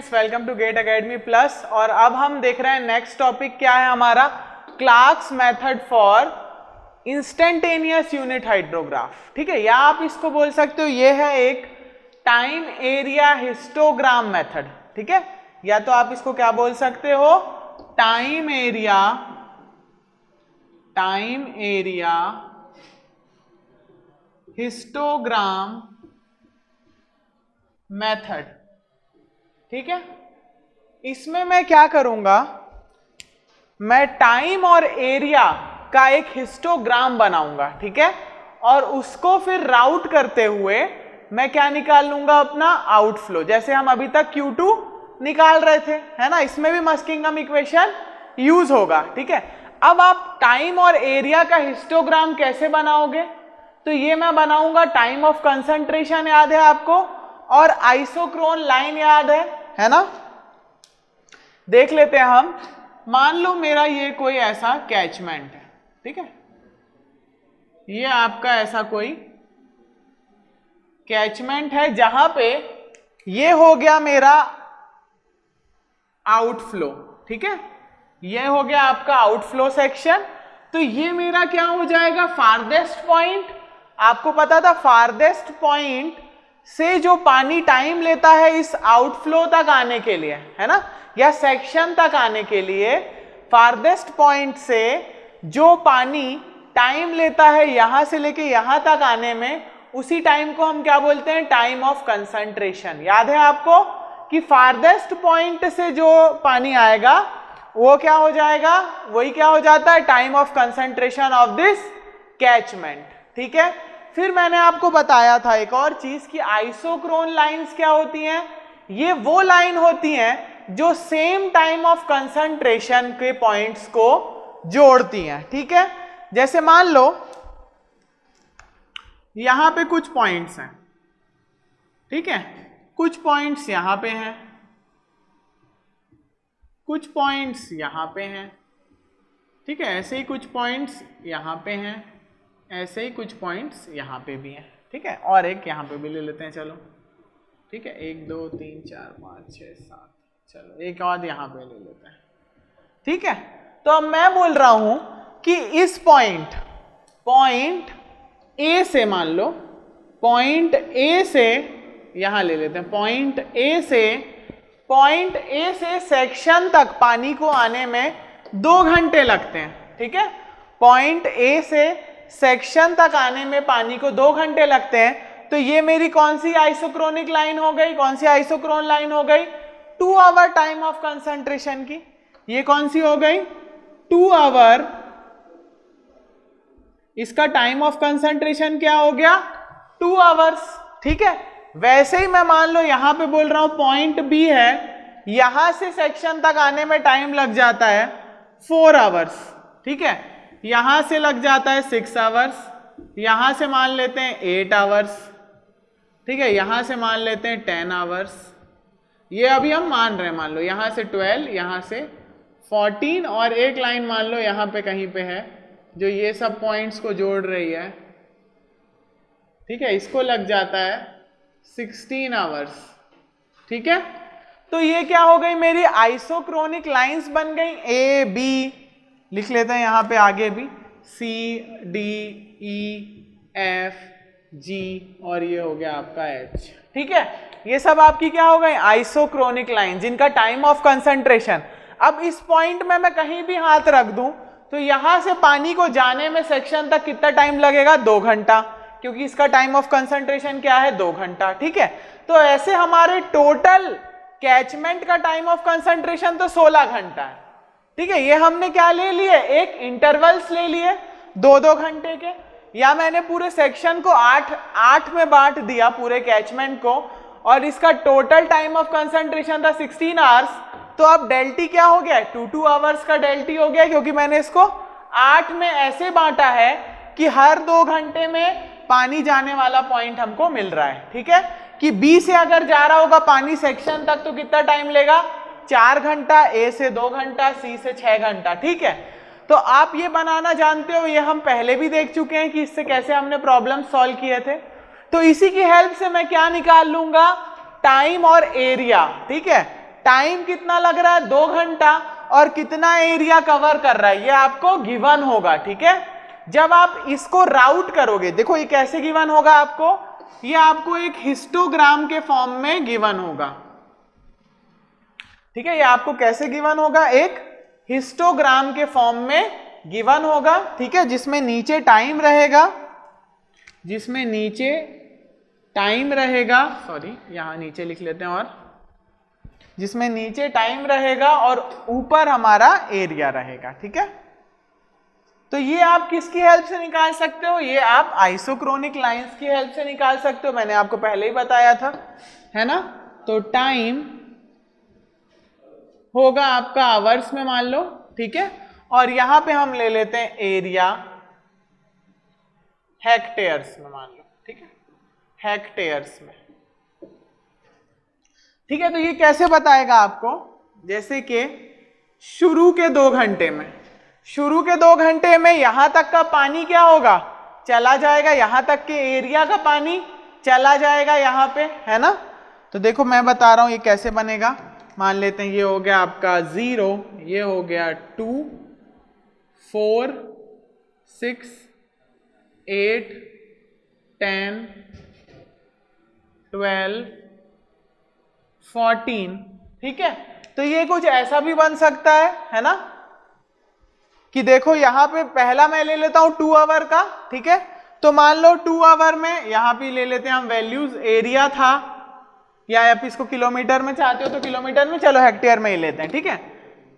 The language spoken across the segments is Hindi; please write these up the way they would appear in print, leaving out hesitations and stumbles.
Students, welcome to GATE academy plus. और अब हम देख रहे हैं नेक्स्ट टॉपिक क्या है हमारा, Clark's method for instantaneous unit hydrograph. ठीक है, या आप इसको बोल सकते हो ये है एक टाइम एरिया हिस्टोग्राम मेथड। ठीक है, या तो आप इसको क्या बोल सकते हो, टाइम एरिया हिस्टोग्राम मेथड। ठीक है, इसमें मैं क्या करूंगा, मैं टाइम और एरिया का एक हिस्टोग्राम बनाऊंगा। ठीक है, और उसको फिर राउट करते हुए मैं क्या निकाल लूंगा, अपना आउटफ्लो, जैसे हम अभी तक Q2 निकाल रहे थे, है ना। इसमें भी मस्किंघम इक्वेशन यूज होगा। ठीक है, अब आप टाइम और एरिया का हिस्टोग्राम कैसे बनाओगे, तो ये मैं बनाऊंगा, टाइम ऑफ कंसंट्रेशन याद है आपको, और आइसोक्रोन लाइन याद है ना। देख लेते हैं हम, मान लो मेरा ये कोई ऐसा कैचमेंट है। ठीक है, ये आपका ऐसा कोई कैचमेंट है जहां पे ये हो गया मेरा आउटफ्लो। ठीक है, ये हो गया आपका आउटफ्लो सेक्शन। तो ये मेरा क्या हो जाएगा, फारदेस्ट पॉइंट। आपको पता था फारदेस्ट पॉइंट से जो पानी टाइम लेता है इस आउटफ्लो तक आने के लिए, है ना, या सेक्शन तक आने के लिए, फारदेस्ट पॉइंट से जो पानी टाइम लेता है यहां से लेके यहां तक आने में, उसी टाइम को हम क्या बोलते हैं, टाइम ऑफ कंसंट्रेशन। याद है आपको कि फारदेस्ट पॉइंट से जो पानी आएगा वो क्या हो जाएगा, वही क्या हो जाता है, time of concentration of this catchment. ठीक है, फिर मैंने आपको बताया था एक और चीज कि आइसोक्रोन लाइंस क्या होती हैं, ये वो लाइन होती हैं जो सेम टाइम ऑफ कंसंट्रेशन के पॉइंट्स को जोड़ती हैं। ठीक है, जैसे मान लो यहां पे कुछ पॉइंट्स हैं। ठीक है, कुछ पॉइंट्स यहां पे हैं, कुछ पॉइंट्स यहां पे हैं। ठीक है, ऐसे ही कुछ पॉइंट्स यहां पे हैं, ऐसे ही कुछ पॉइंट्स यहाँ पे भी हैं। ठीक है, और एक यहाँ पे भी ले लेते हैं, चलो। ठीक है, 1 2 3 4 5 6 7, चलो एक और यहाँ पे ले लेते हैं। ठीक है, तो अब मैं बोल रहा हूं कि इस पॉइंट ए से, मान लो पॉइंट ए से, यहां ले लेते हैं, पॉइंट ए से सेक्शन तक पानी को आने में 2 घंटे लगते हैं। ठीक है, पॉइंट ए से सेक्शन तक आने में पानी को 2 घंटे लगते हैं। तो ये मेरी कौन सी आइसोक्रोनिक लाइन हो गई, कौन सी आइसोक्रोन लाइन हो गई, 2 आवर टाइम ऑफ कंसंट्रेशन की। ये कौन सी हो गई, 2 आवर। इसका टाइम ऑफ कंसंट्रेशन क्या हो गया, 2 आवर्स। ठीक है, वैसे ही मैं मान लो यहां पे बोल रहा हूं पॉइंट बी है, यहां से सेक्शन तक आने में टाइम लग जाता है 4 आवर्स। ठीक है, यहां से लग जाता है 6 आवर्स, यहां से मान लेते हैं 8 आवर्स। ठीक है, यहां से मान लेते हैं 10 आवर्स। ये अभी हम मान रहे हैं, मान लो यहां से 12, यहां से 14, और एक लाइन मान लो यहां पे कहीं पे है जो ये सब पॉइंट्स को जोड़ रही है। ठीक है, इसको लग जाता है 16 आवर्स। ठीक है, तो ये क्या हो गई, मेरी आइसोक्रोनिक लाइंस बन गई। ए बी लिख लेते हैं यहां पे, आगे भी C D E F G, और ये हो गया आपका H। ठीक है, ये सब आपकी क्या हो गई, आइसोक्रोनिक लाइन, जिनका टाइम ऑफ कंसंट्रेशन। अब इस पॉइंट में मैं कहीं भी हाथ रख दूं तो यहां से पानी को जाने में सेक्शन तक कितना टाइम लगेगा, 2 घंटा, क्योंकि इसका टाइम ऑफ कंसंट्रेशन क्या है, 2 घंटा। ठीक है, तो ऐसे हमारे टोटल कैचमेंट का टाइम ऑफ कंसंट्रेशन तो 16 घंटा है। ठीक है, ये हमने क्या ले लिए, एक इंटरवल्स ले लिए 2-2 घंटे के, या मैंने पूरे सेक्शन को 8 में बांट दिया, पूरे कैचमेंट को, और इसका टोटल टाइम ऑफ कंसंट्रेशन था 16 आवर्स। तो अब डेल्टी क्या हो गया, 2 आवर्स का डेल्टी हो गया, क्योंकि मैंने इसको 8 में ऐसे बांटा है कि हर 2 घंटे में पानी जाने वाला पॉइंट हमको मिल रहा है। ठीक है, कि बी से अगर जा रहा होगा पानी सेक्शन तक तो कितना टाइम लेगा, 4 घंटा, ए से 2 घंटा, सी से 6 घंटा। ठीक है, तो आप ये बनाना जानते हो, ये हम पहले भी देख चुके हैं कि इससे कैसे हमने प्रॉब्लम सॉल्व किए थे। तो इसी की हेल्प से मैं क्या निकाल लूंगा, टाइम और एरिया। ठीक है, टाइम कितना लग रहा है 2 घंटा, और कितना एरिया कवर कर रहा है ये आपको गिवन होगा, ठीक है। जब आप इसको राउट करोगे, देखो ये कैसे गिवन होगा आपको, ये आपको एक हिस्टोग्राम के फॉर्म में गिवन होगा, ठीक है। ये आपको कैसे गिवन होगा, एक हिस्टोग्राम के फॉर्म में गिवन होगा, ठीक है, जिसमें नीचे टाइम रहेगा, जिसमें नीचे टाइम रहेगा, सॉरी यहां नीचे लिख लेते हैं, और जिसमें नीचे टाइम रहेगा और ऊपर हमारा एरिया रहेगा, ठीक है। तो ये आप किसकी हेल्प से निकाल सकते हो, ये आप आइसोक्रोनिक लाइंस की हेल्प से निकाल सकते हो, मैंने आपको पहले ही बताया था, है ना। तो टाइम होगा आपका आवर्स में मान लो, ठीक है, और यहां पे हम ले लेते हैं एरिया हेक्टेयर्स में मान लो, ठीक है, हेक्टेयर्स में, ठीक है। तो ये कैसे बताएगा आपको, जैसे कि शुरू के 2 घंटे में, शुरू के 2 घंटे में यहां तक का पानी क्या होगा, चला जाएगा, यहां तक के एरिया का पानी चला जाएगा यहां पे, है ना। तो देखो मैं बता रहा हूं ये कैसे बनेगा, मान लेते हैं ये हो गया आपका 0, ये हो गया 2, 4, 6, 8, 10, 12, 14, ठीक है। तो ये कुछ ऐसा भी बन सकता है ना, कि देखो यहां पे पहला मैं ले लेता हूं 2 आवर का, ठीक है। तो मान लो 2 आवर में यहां पे ले लेते हैं हम वैल्यूज, एरिया था, या आप इसको किलोमीटर में चाहते हो तो किलोमीटर में, चलो हेक्टेयर में ही लेते हैं, ठीक है।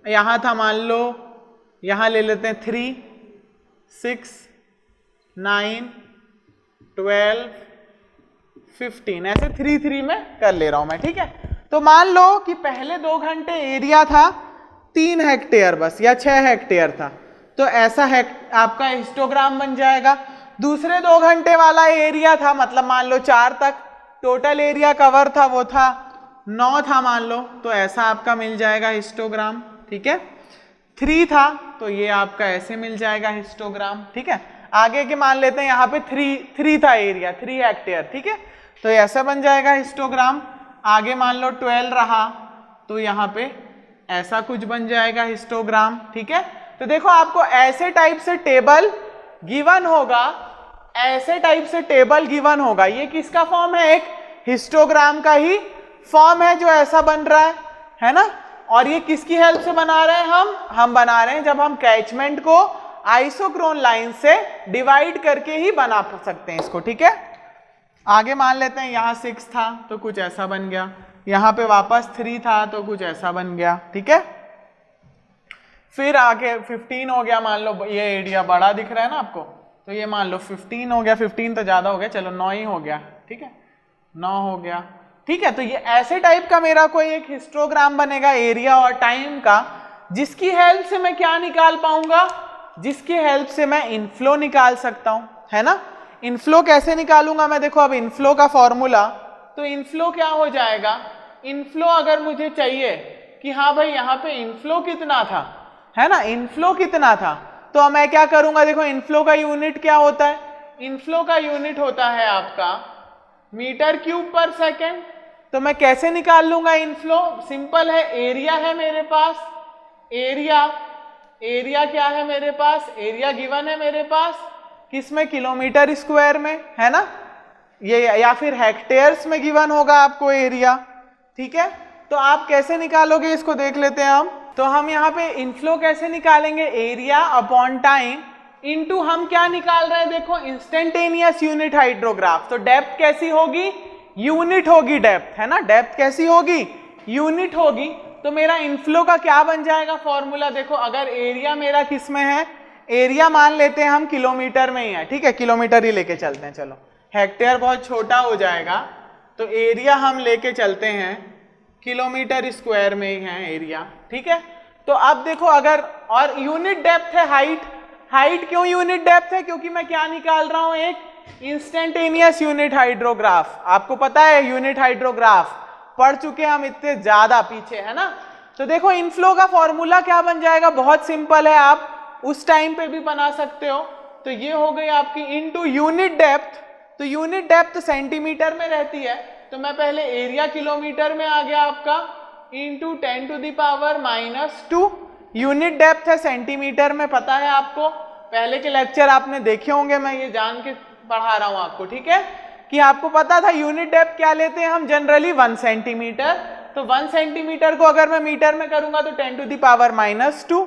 यहां था मान लो, यहां ले लेते हैं 3, 6, 9, 12, 15, ऐसे 3 3 में कर ले रहा हूं मैं, ठीक है। तो मान लो कि पहले 2 घंटे एरिया था 3 हेक्टेयर बस, या 6 हेक्टेयर था, तो ऐसा आपका हिस्टोग्राम बन जाएगा। दूसरे 2 घंटे वाला एरिया था, मतलब मान लो 4 तक टोटल एरिया कवर था, वो था 9 था मान लो, तो ऐसा आपका मिल जाएगा हिस्टोग्राम, ठीक है। 3 था तो ये आपका ऐसे मिल जाएगा हिस्टोग्राम, ठीक है। आगे के मान लेते हैं यहाँ पे 3 था एरिया, 3 हेक्टेयर, ठीक है, तो ऐसा बन जाएगा हिस्टोग्राम। आगे मान लो 12 रहा, तो यहाँ पे ऐसा कुछ बन जाएगा हिस्टोग्राम, ठीक है। तो देखो आपको ऐसे टाइप से टेबल गिवन होगा, ऐसे टाइप से टेबल गिवन होगा, ये किसका फॉर्म है, एक हिस्टोग्राम का ही फॉर्म है जो ऐसा बन रहा है ना। और ये किसकी हेल्प से बना रहे हैं हम बना रहे हैं जब हम कैचमेंट को आइसोक्रोन लाइन से डिवाइड करके ही बना सकते हैं इसको, ठीक है। आगे मान लेते हैं यहाँ 6 था तो कुछ ऐसा बन गया, यहाँ पे वापस 3 था तो कुछ ऐसा बन गया, ठीक है। फिर आगे 15 हो गया, मान लो ये एरिया बड़ा दिख रहा है ना आपको, तो ये मान लो 15 हो गया, 15 तो ज्यादा हो गया, चलो 9 ही हो गया, ठीक है, 9 हो गया, ठीक है। तो ये ऐसे टाइप का मेरा कोई एक हिस्टोग्राम बनेगा एरिया और टाइम का, जिसकी हेल्प से मैं क्या निकाल पाऊंगा, जिसकी हेल्प से मैं इनफ्लो निकाल सकता हूं, है ना। इनफ्लो कैसे निकालूंगा मैं, देखो अब इनफ्लो का फॉर्मूला, तो इनफ्लो क्या हो जाएगा, इनफ्लो अगर मुझे चाहिए कि हाँ भाई यहाँ पे इनफ्लो कितना था, है ना, इनफ्लो कितना था, तो मैं क्या करूंगा, देखो इनफ्लो का यूनिट क्या होता है, इनफ्लो का यूनिट होता है आपका मीटर क्यूब पर सेकेंड। तो मैं कैसे निकाल लूंगा इनफ्लो, सिंपल है, एरिया है मेरे पास, एरिया क्या है मेरे पास, एरिया गिवन है मेरे पास किसमें, किलोमीटर स्क्वायर में, है ना, ये या फिर हेक्टेयर्स में गिवन होगा आपको एरिया, ठीक है। तो आप कैसे निकालोगे इसको देख लेते हैं हम। तो हम यहाँ पे इनफ्लो कैसे निकालेंगे, एरिया अपॉन टाइम इनटू हम क्या निकाल रहे हैं, देखो इंस्टेंटेनियस यूनिट हाइड्रोग्राफ, तो डेप्थ कैसी होगी, यूनिट होगी डेप्थ, है ना, डेप्थ कैसी होगी, यूनिट होगी। तो मेरा इनफ्लो का क्या बन जाएगा फॉर्मूला, देखो अगर एरिया मेरा किस में है, एरिया मान लेते हैं हम किलोमीटर में ही है, ठीक है, किलोमीटर ही लेके चलते हैं, चलो हेक्टेयर बहुत छोटा हो जाएगा, तो एरिया हम लेके चलते हैं किलोमीटर स्क्वायर में ही है एरिया, ठीक है। तो अब देखो अगर, और यूनिट डेप्थ है हाइट क्यों यूनिट डेप्थ है, क्योंकि मैं क्या निकाल रहा हूं, एक इंस्टेंटेनियस यूनिट हाइड्रोग्राफ, आपको पता है यूनिट हाइड्रोग्राफ पढ़ चुके हम इतने ज्यादा पीछे, है ना। तो देखो इनफ्लो का फॉर्मूला क्या बन जाएगा, बहुत सिंपल है, आप उस टाइम पे भी बना सकते हो। तो ये हो गई आपकी इनटू यूनिट डेप्थ, तो यूनिट डेप्थ सेंटीमीटर में रहती है, तो मैं पहले एरिया किलोमीटर में आ गया आपका, into 10 to the power -2। Unit depth है सेंटीमीटर में, पता है आपको, पहले के लेक्चर आपने देखे होंगे, मैं ये जान के पढ़ा रहा हूं आपको, ठीक है, कि आपको पता था यूनिट डेप्थ क्या लेते हैं हम जनरली 1 सेंटीमीटर। तो 1 सेंटीमीटर को अगर मैं मीटर में करूंगा तो 10 टू द पावर -2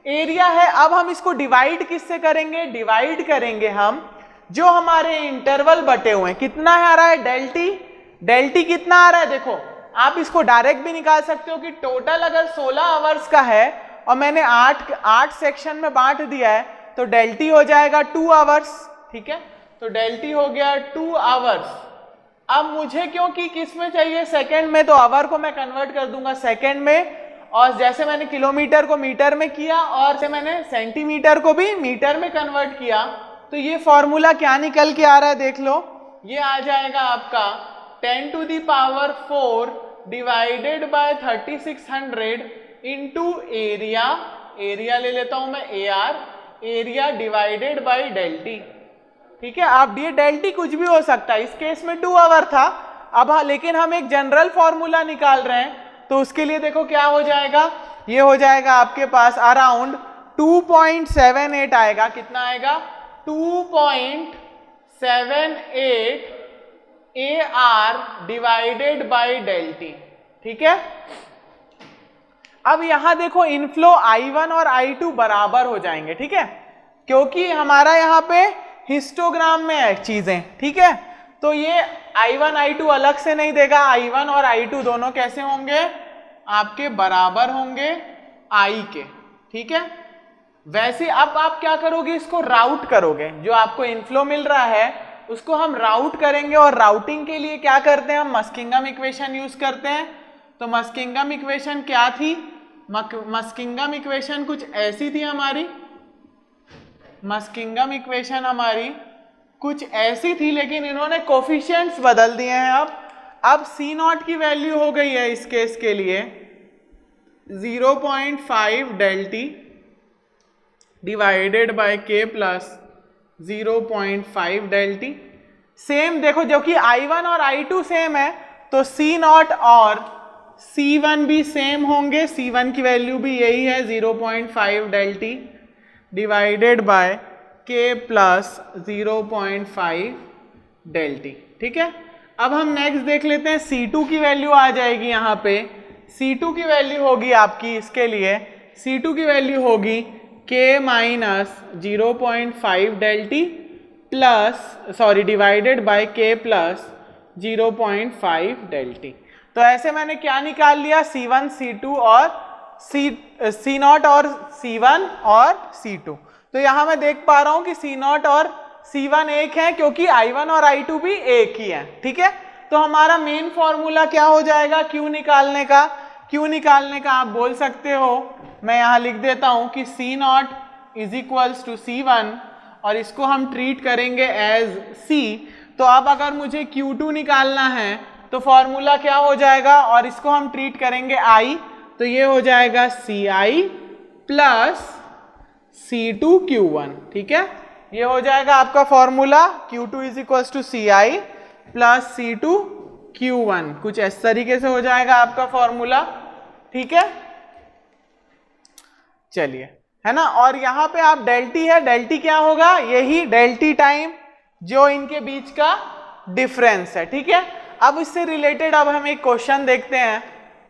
एरिया है। अब हम इसको डिवाइड किससे करेंगे, डिवाइड करेंगे हम जो हमारे इंटरवल बटे हुए हैं, कितना है आ रहा है डेल्टी, डेल्टी कितना आ रहा है, देखो आप इसको डायरेक्ट भी निकाल सकते हो कि टोटल अगर 16 आवर्स का है और मैंने 8 सेक्शन में बांट दिया है तो डेल्टी हो जाएगा 2 आवर्स, ठीक है, तो डेल्टी हो गया 2 आवर्स। अब मुझे क्योंकि किस में चाहिए, सेकंड में, तो आवर को मैं कन्वर्ट कर दूंगा सेकंड में, और जैसे मैंने किलोमीटर को मीटर में किया और से मैंने सेंटीमीटर को भी मीटर में कन्वर्ट किया, तो ये फॉर्मूला क्या निकल के आ रहा है देख लो, ये आ जाएगा आपका 10 to the power 4 divided by 3600 into area, area ले लेता हूं मैं AR, area divided by delta t, ठीक है। अब ये डेल्टी कुछ भी हो सकता है, इस केस में 2 आवर था, अब लेकिन हम एक जनरल फॉर्मूला निकाल रहे हैं, तो उसके लिए देखो क्या हो जाएगा, ये हो जाएगा आपके पास अराउंड 2.78 आएगा, कितना आएगा 2.78 AR डिवाइडेड बाय डेल्टी, ठीक है। अब यहां देखो इनफ्लो I1 और I2 बराबर हो जाएंगे, ठीक है, क्योंकि हमारा यहाँ पे हिस्टोग्राम में है चीजें, ठीक है, तो ये I1 I2 अलग से नहीं देगा, I1 और I2 दोनों कैसे होंगे, आपके बराबर होंगे I के, ठीक है। वैसे अब आप क्या करोगे, इसको राउट करोगे, जो आपको इनफ्लो मिल रहा है उसको हम राउट करेंगे, और राउटिंग के लिए क्या करते हैं हम, मस्किंगम इक्वेशन यूज करते हैं। तो मस्किंगम इक्वेशन क्या थी, मस्किंगम इक्वेशन कुछ ऐसी थी हमारी, मस्किंगम इक्वेशन हमारी कुछ ऐसी थी, लेकिन इन्होंने कोफिशिएंट्स बदल दिए हैं। अब C0 की वैल्यू हो गई है इस केस के लिए 0.5 delta t divided by K plus 0.5 delta t. Same देखो, जो कि I1 और I2 सेम है तो C0 और C1 भी सेम होंगे, C1 की वैल्यू भी यही है 0.5 delta t divided by K plus 0.5 delta t, ठीक है। अब हम नेक्स्ट देख लेते हैं, C2 की वैल्यू आ जाएगी यहाँ पे, C2 की वैल्यू होगी आपकी इसके लिए, C2 की वैल्यू होगी K minus 0.5 delta t plus divided by K plus 0.5 delta t. तो ऐसे मैंने क्या निकाल लिया, C1 C2 और C0 और C1 और C2। तो यहाँ मैं देख पा रहा हूँ कि C0 और C1 एक है, क्योंकि I1 और I2 भी एक ही है, ठीक है। तो हमारा मेन फॉर्मूला क्या हो जाएगा, Q निकालने का, Q निकालने का आप बोल सकते हो, मैं यहाँ लिख देता हूँ कि C0 is equals to C1, और इसको हम ट्रीट करेंगे एज C। तो अब अगर मुझे Q2 निकालना है तो फॉर्मूला क्या हो जाएगा, और इसको हम ट्रीट करेंगे I, तो ये हो जाएगा CI प्लस C2Q1, ठीक है, ये हो जाएगा आपका formula Q2 is equals to CI plus C2Q1, कुछ इस तरीके से हो जाएगा आपका फॉर्मूला, ठीक है। चलिए, है ना, और यहाँ पे आप डेल्टी है, डेल्टी क्या होगा, यही डेल्टी टाइम जो इनके बीच का डिफरेंस है, ठीक है। अब इससे रिलेटेड अब हम एक क्वेश्चन देखते हैं,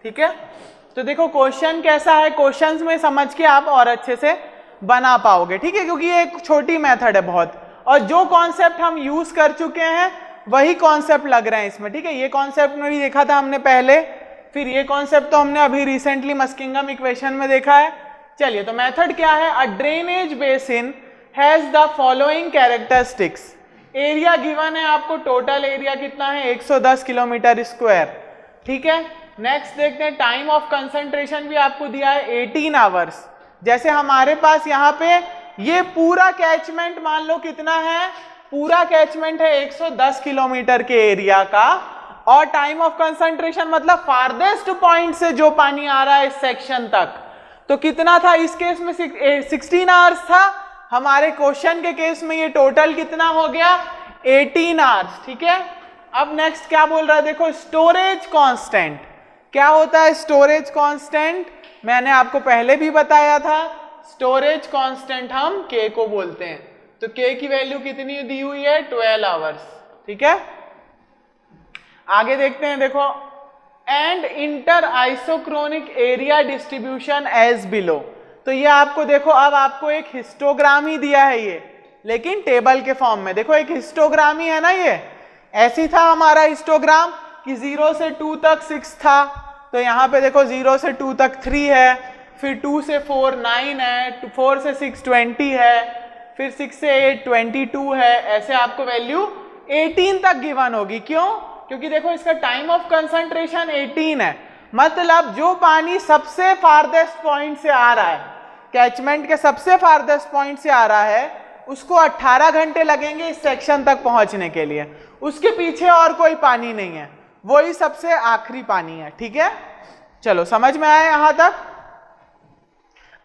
ठीक है। तो देखो क्वेश्चन कैसा है, क्वेश्चंस में समझ के आप और अच्छे से बना पाओगे, ठीक है, क्योंकि ये एक छोटी मेथड है बहुत, और जो कॉन्सेप्ट हम यूज कर चुके हैं वही कॉन्सेप्ट लग रहे हैं इसमें, ठीक है। ये कॉन्सेप्ट में भी देखा था हमने पहले, फिर ये कॉन्सेप्ट तो हमने अभी रिसेंटली मस्किंगम इक्वेशन में देखा है। चलिए, तो मेथड क्या है, uh drainage basin has the following characteristics. Area given है आपको, टोटल एरिया कितना है 110 किलोमीटर स्क्वायर, ठीक है। नेक्स्ट देखते हैं, टाइम ऑफ कंसंट्रेशन भी आपको दिया है 18 आवर्स। जैसे हमारे पास यहाँ पे ये पूरा कैचमेंट मान लो कितना है, पूरा कैचमेंट है 110 किलोमीटर के एरिया का, और टाइम ऑफ कंसंट्रेशन मतलब फारदेस्ट पॉइंट से जो पानी आ रहा है इस सेक्शन तक, तो कितना था इस केस में 16 आवर्स था, हमारे क्वेश्चन के केस में ये टोटल कितना हो गया 18 आवर्स, ठीक है। अब नेक्स्ट क्या बोल रहा है, देखो स्टोरेज कांस्टेंट, क्या होता है स्टोरेज कांस्टेंट? मैंने आपको पहले भी बताया था, स्टोरेज कांस्टेंट हम K को बोलते हैं। तो K की वैल्यू कितनी दी हुई है? 12 आवर्स। ठीक है, आगे देखते हैं। देखो, and inter isochronic area distribution as below. तो ये आपको देखो, अब आपको एक हिस्टोग्राम ही दिया है ये, लेकिन टेबल के फॉर्म में। देखो एक हिस्टोग्राम ही है ना, ये ऐसी था हमारा हिस्टोग्राम कि 0 से 2 तक 6 था। तो यहाँ पे देखो 0 से 2 तक 3 है, फिर 2 से 4 9 है, 4 से 6 20 है, फिर 6 से 8 22 है। ऐसे आपको वैल्यू 18 तक गिवन होगी। क्यों? क्योंकि देखो इसका टाइम ऑफ कंसंट्रेशन 18 है। मतलब जो पानी सबसे फारदेस्ट पॉइंट से आ रहा है, कैचमेंट के सबसे फारदेस्ट पॉइंट से आ रहा है, उसको 18 घंटे लगेंगे इस सेक्शन तक पहुंचने के लिए। उसके पीछे और कोई पानी नहीं है, वही सबसे आखिरी पानी है। ठीक है, चलो समझ में आया यहां तक?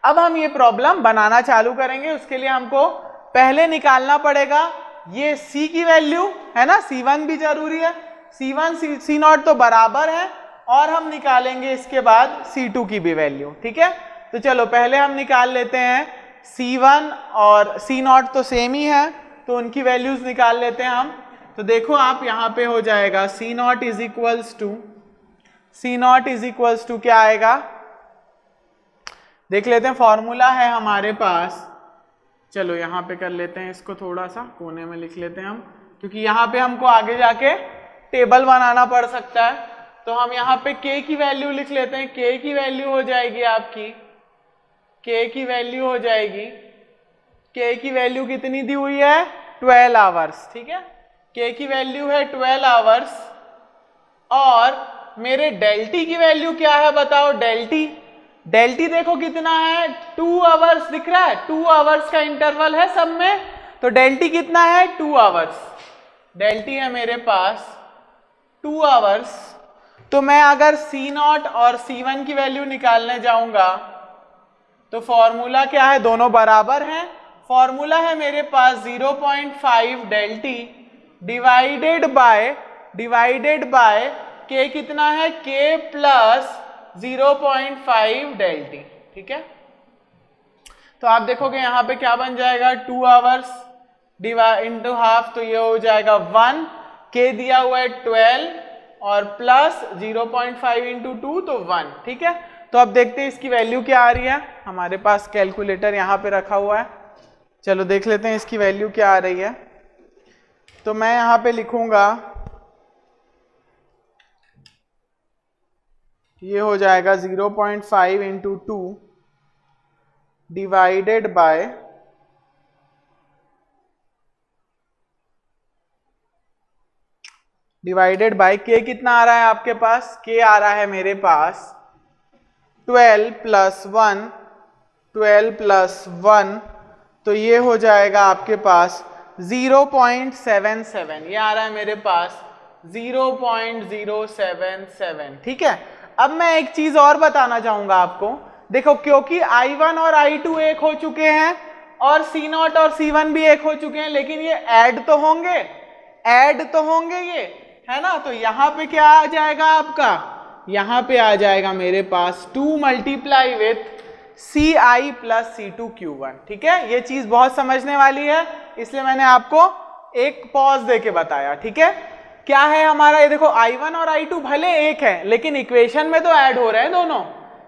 अब हम ये प्रॉब्लम बनाना चालू करेंगे। उसके लिए हमको पहले निकालना पड़ेगा ये C की वैल्यू, है ना। C1 भी जरूरी है, C1 C0 तो बराबर है, और हम निकालेंगे इसके बाद C2 की भी वैल्यू। ठीक है, तो चलो पहले हम निकाल लेते हैं C1 और C0 तो सेम ही है, तो उनकी वैल्यूज निकाल लेते हैं हम। तो देखो आप यहाँ पे हो जाएगा C0 इज इक्वल्स टू क्या आएगा, देख लेते हैं। फॉर्मूला है हमारे पास, चलो यहाँ पे कर लेते हैं, इसको थोड़ा सा कोने में लिख लेते हैं हम, क्योंकि यहाँ पे हमको आगे जाके टेबल बनाना पड़ सकता है। तो हम यहाँ पे K की वैल्यू लिख लेते हैं। K की वैल्यू हो जाएगी आपकी, K की वैल्यू हो जाएगी, K की वैल्यू कितनी दी हुई है? 12 आवर्स। ठीक है, K की वैल्यू है 12 आवर्स। और मेरे डेल्टी की वैल्यू क्या है बताओ? डेल्टी देखो कितना है, 2 आवर्स दिख रहा है, 2 आवर्स का इंटरवल है सब में। तो डेल्टी कितना है? 2 आवर्स। डेल्टी है मेरे पास 2 आवर्स। तो मैं अगर C0 और C1 की वैल्यू निकालने जाऊंगा तो फॉर्मूला क्या है? दोनों बराबर हैं। फॉर्मूला है मेरे पास 0.5 डेल्टी डिवाइडेड बाय K कितना है? K plus 0.5 delta t. ठीक है, तो आप देखोगे यहाँ पे क्या बन जाएगा, 2 आवर्स इंटू हाफ, तो ये हो जाएगा 1। K दिया हुआ है 12 और प्लस 0.5 इंटू 2 तो 1। ठीक है, तो अब देखते हैं इसकी वैल्यू क्या आ रही है। हमारे पास कैलकुलेटर यहाँ पे रखा हुआ है, चलो देख लेते हैं इसकी वैल्यू क्या आ रही है। तो मैं यहाँ पे लिखूंगा, ये हो जाएगा 0.5 इंटू 2 डिवाइडेड बाय K कितना आ रहा है आपके पास? K आ रहा है मेरे पास 12 प्लस 1, तो ये हो जाएगा आपके पास 0.77। ये आ रहा है मेरे पास 0.077। ठीक है, अब मैं एक चीज और बताना चाहूंगा आपको। देखो, क्योंकि I1 और I2 एक हो चुके हैं और C0 और C1 भी एक हो चुके हैं, लेकिन ये ऐड तो होंगे ये, है ना। तो यहाँ पे क्या आ जाएगा आपका? यहाँ पे आ जाएगा मेरे पास 2 multiply with Ci plus C2Q1। ठीक है, ये चीज बहुत समझने वाली है, इसलिए मैंने आपको एक पॉज देके बताया। ठीक है, क्या है हमारा? ये देखो I1 और I2 भले एक है, लेकिन इक्वेशन में तो ऐड हो रहे हैं दोनों,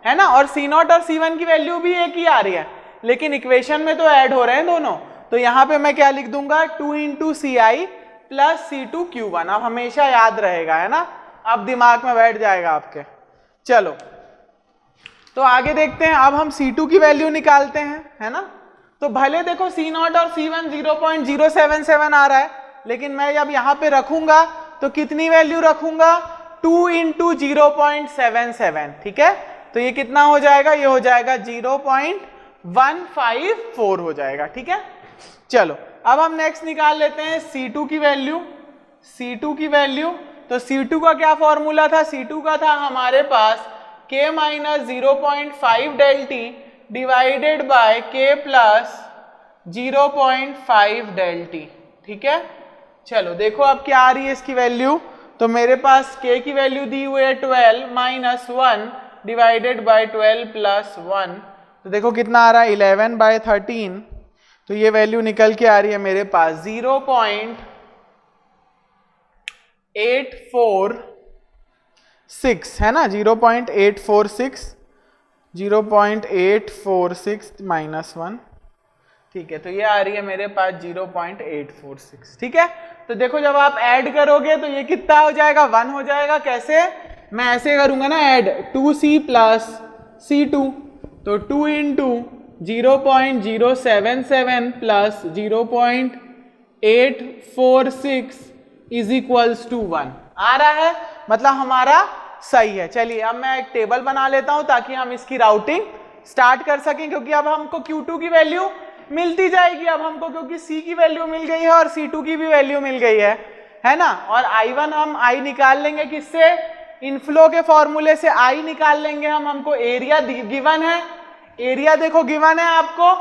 है ना। और C0 और C1 की वैल्यू भी एक ही आ रही है, लेकिन इक्वेशन में तो ऐड हो रहे हैं दोनों। तो यहाँ पे मैं क्या लिख दूंगा? 2 इंटू Ci प्लस C2Q1। अब हमेशा याद रहेगा, है ना, अब दिमाग में बैठ जाएगा आपके। चलो तो आगे देखते हैं। अब हम C2 की वैल्यू निकालते हैं, है ना। तो भले देखो C0 और C1 0.077 आ रहा है, लेकिन मैं जब यहाँ पे रखूंगा तो कितनी वैल्यू रखूंगा? 2 इंटू 0.77। ठीक है, तो ये कितना हो जाएगा? ये हो जाएगा 0.154 हो जाएगा। ठीक है, चलो अब हम नेक्स्ट निकाल लेते हैं C2 की वैल्यू। तो C2 का क्या फॉर्मूला था? C2 का था हमारे पास K minus 0.5 delta t divided by K plus 0.5 delta t. ठीक है, चलो देखो अब क्या आ रही है इसकी वैल्यू। तो मेरे पास k की वैल्यू दी हुई है 12 माइनस 1 डिवाइडेड बाय 12 प्लस 1, तो देखो कितना आ रहा है 11 बाय 13, तो ये वैल्यू निकल के आ रही है मेरे पास 0.846 है ना, 0.846 माइनस 1, ठीक है, तो ये आ रही है मेरे पास 0.846, ठीक है। तो देखो जब आप ऐड करोगे तो ये कितना हो जाएगा 1 हो जाएगा। कैसे, मैं ऐसे करूंगा ना ऐड 2c प्लस c2, तो 2 into 0.077 plus 0.846 is equals to 1 आ रहा है, मतलब हमारा सही है। चलिए अब मैं एक टेबल बना लेता हूं ताकि हम इसकी राउटिंग स्टार्ट कर सकें, क्योंकि अब हमको Q2 की वैल्यू मिलती जाएगी अब हमको, क्योंकि C की वैल्यू मिल गई है और C2 की भी वैल्यू मिल गई है ना। और I1 हम I निकाल लेंगे किससे, इनफ्लो के फॉर्मूले से I निकाल लेंगे हम, हमको एरिया गिवन है, एरिया देखो गिवन है आपको,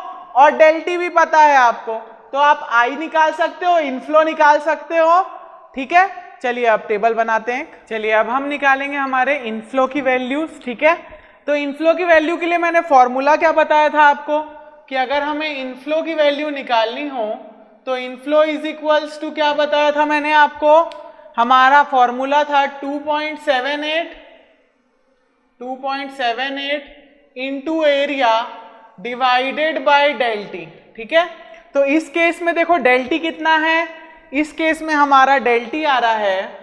और डेल्टी भी पता है आपको, तो आप I निकाल सकते हो, इनफ्लो निकाल सकते हो, ठीक है। चलिए अब टेबल बनाते हैं। चलिए अब हम निकालेंगे हमारे इनफ्लो की वैल्यूज, ठीक है। तो इनफ्लो की वैल्यू के लिए मैंने फॉर्मूला क्या बताया था आपको, कि अगर हमें इनफ्लो की वैल्यू निकालनी हो तो इनफ्लो इज इक्वल्स टू क्या बताया था मैंने आपको, हमारा फॉर्मूला था 2.78 into area divided by delta t, ठीक है। तो इस केस में देखो डेल्टी कितना है, इस केस में हमारा डेल्टी आ रहा है,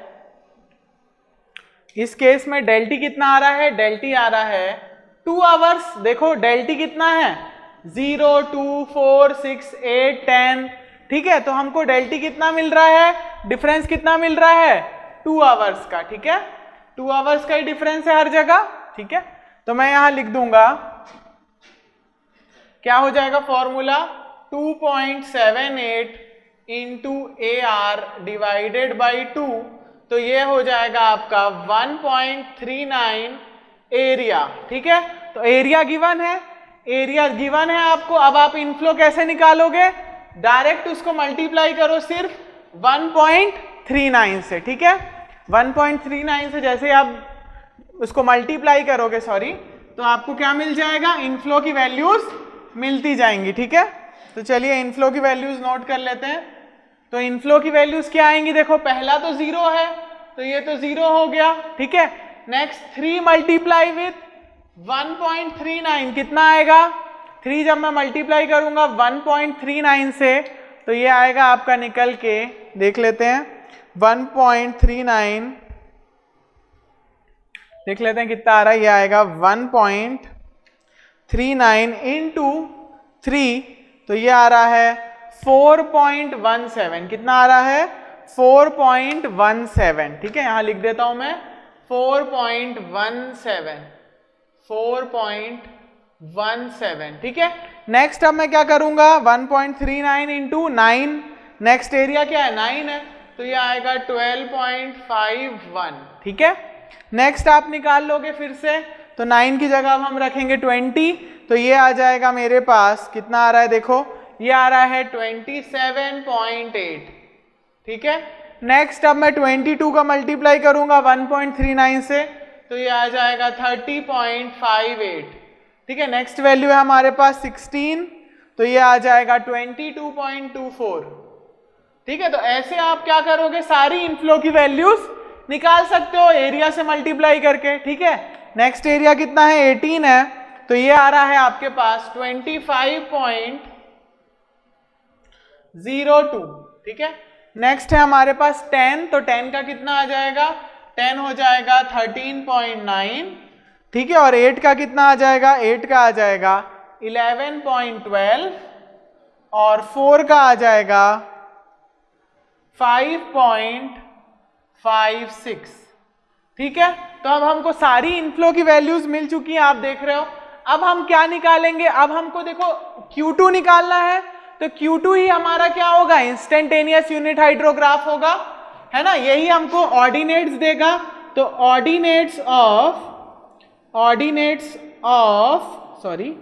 इस केस में डेल्टी कितना आ रहा है, डेल्टी आ रहा है 2 आवर्स। देखो डेल्टी कितना है 0, 2, 4, 6, 8, 10, ठीक है। तो हमको डेल्टी कितना मिल रहा है, डिफरेंस कितना मिल रहा है 2 आवर्स का, ठीक है। 2 आवर्स का ही डिफरेंस है हर जगह, ठीक है। तो मैं यहां लिख दूंगा, क्या हो जाएगा formula 2.78 into AR divided by 2, तो ये हो जाएगा आपका 1.39 एरिया, ठीक है। तो एरिया गिवन है, एरिया गिवन है आपको। अब आप इनफ्लो कैसे निकालोगे, डायरेक्ट उसको मल्टीप्लाई करो सिर्फ 1.39 से, ठीक है। 1.39 से जैसे आप उसको मल्टीप्लाई करोगे, सॉरी, तो आपको क्या मिल जाएगा, इनफ्लो की वैल्यूज मिलती जाएंगी, ठीक है। तो चलिए इनफ्लो की वैल्यूज नोट कर लेते हैं। तो इनफ्लो की वैल्यूज क्या आएंगी, देखो पहला तो 0 है, तो ये तो 0 हो गया, ठीक है। नेक्स्ट 3 मल्टीप्लाई विथ 1.39 कितना आएगा, 3 जब मैं मल्टीप्लाई करूंगा 1.39 से, तो ये आएगा आपका निकल के, देख लेते हैं 1.39, देख लेते हैं कितना आ रहा है, ये आएगा 1.39 इंटू 3, तो ये आ रहा है 4.17, कितना आ रहा है 4.17, ठीक है। यहां लिख देता हूं मैं 4.17, ठीक है। नेक्स्ट अब मैं क्या करूंगा 1.39 इंटू 9, नेक्स्ट एरिया क्या है 9 है, तो ये आएगा 12.51, ठीक है। नेक्स्ट आप निकाल लोगे फिर से, तो 9 की जगह अब हम रखेंगे 20, तो ये आ जाएगा मेरे पास कितना आ रहा है, देखो ये आ रहा है 27.8, ठीक है। नेक्स्ट अब मैं 22 का मल्टीप्लाई करूंगा 1.39 से, तो ये आ जाएगा 30.58, ठीक है। नेक्स्ट वैल्यू है हमारे पास 16, तो ये आ जाएगा 22.24, ठीक है। तो ऐसे आप क्या करोगे, सारी इनफ्लो की वैल्यूज निकाल सकते हो एरिया से मल्टीप्लाई करके, ठीक है। नेक्स्ट एरिया कितना है 18 है, तो ये आ रहा है आपके पास 25.02, ठीक है। नेक्स्ट है हमारे पास 10, तो 10 का कितना आ जाएगा, 10 हो जाएगा 13.9, ठीक है। और 8 का कितना आ जाएगा, 8 का आ जाएगा 11.12, और 4 का आ जाएगा 5.56, ठीक है। तो अब हमको सारी इनफ्लो की वैल्यूज मिल चुकी हैं, आप देख रहे हो। अब हम क्या निकालेंगे, अब हमको देखो Q2 निकालना है, तो Q2 ही हमारा क्या होगा, इंस्टेंटेनियस यूनिट हाइड्रोग्राफ होगा, है ना। यही हमको ऑर्डिनेट्स देगा, तो ऑर्डिनेट्स ऑफ सॉरी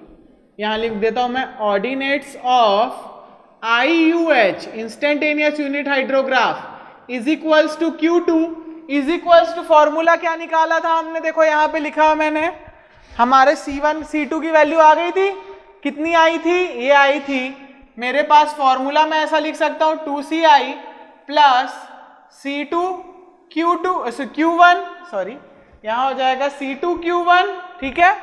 यहां लिख देता हूं मैं, ordinates of IUH instantaneous unit hydrograph is equals to Q2 is equals to formula क्या निकाला था हमने, देखो यहाँ पे लिखा मैंने, हमारे C1 C2 की वैल्यू आ गई थी, कितनी आई थी, ये आई थी मेरे पास फॉर्मूला, मैं ऐसा लिख सकता हूँ 2CI plus C2 Q1, sorry यहाँ हो जाएगा C2 Q1, ठीक है।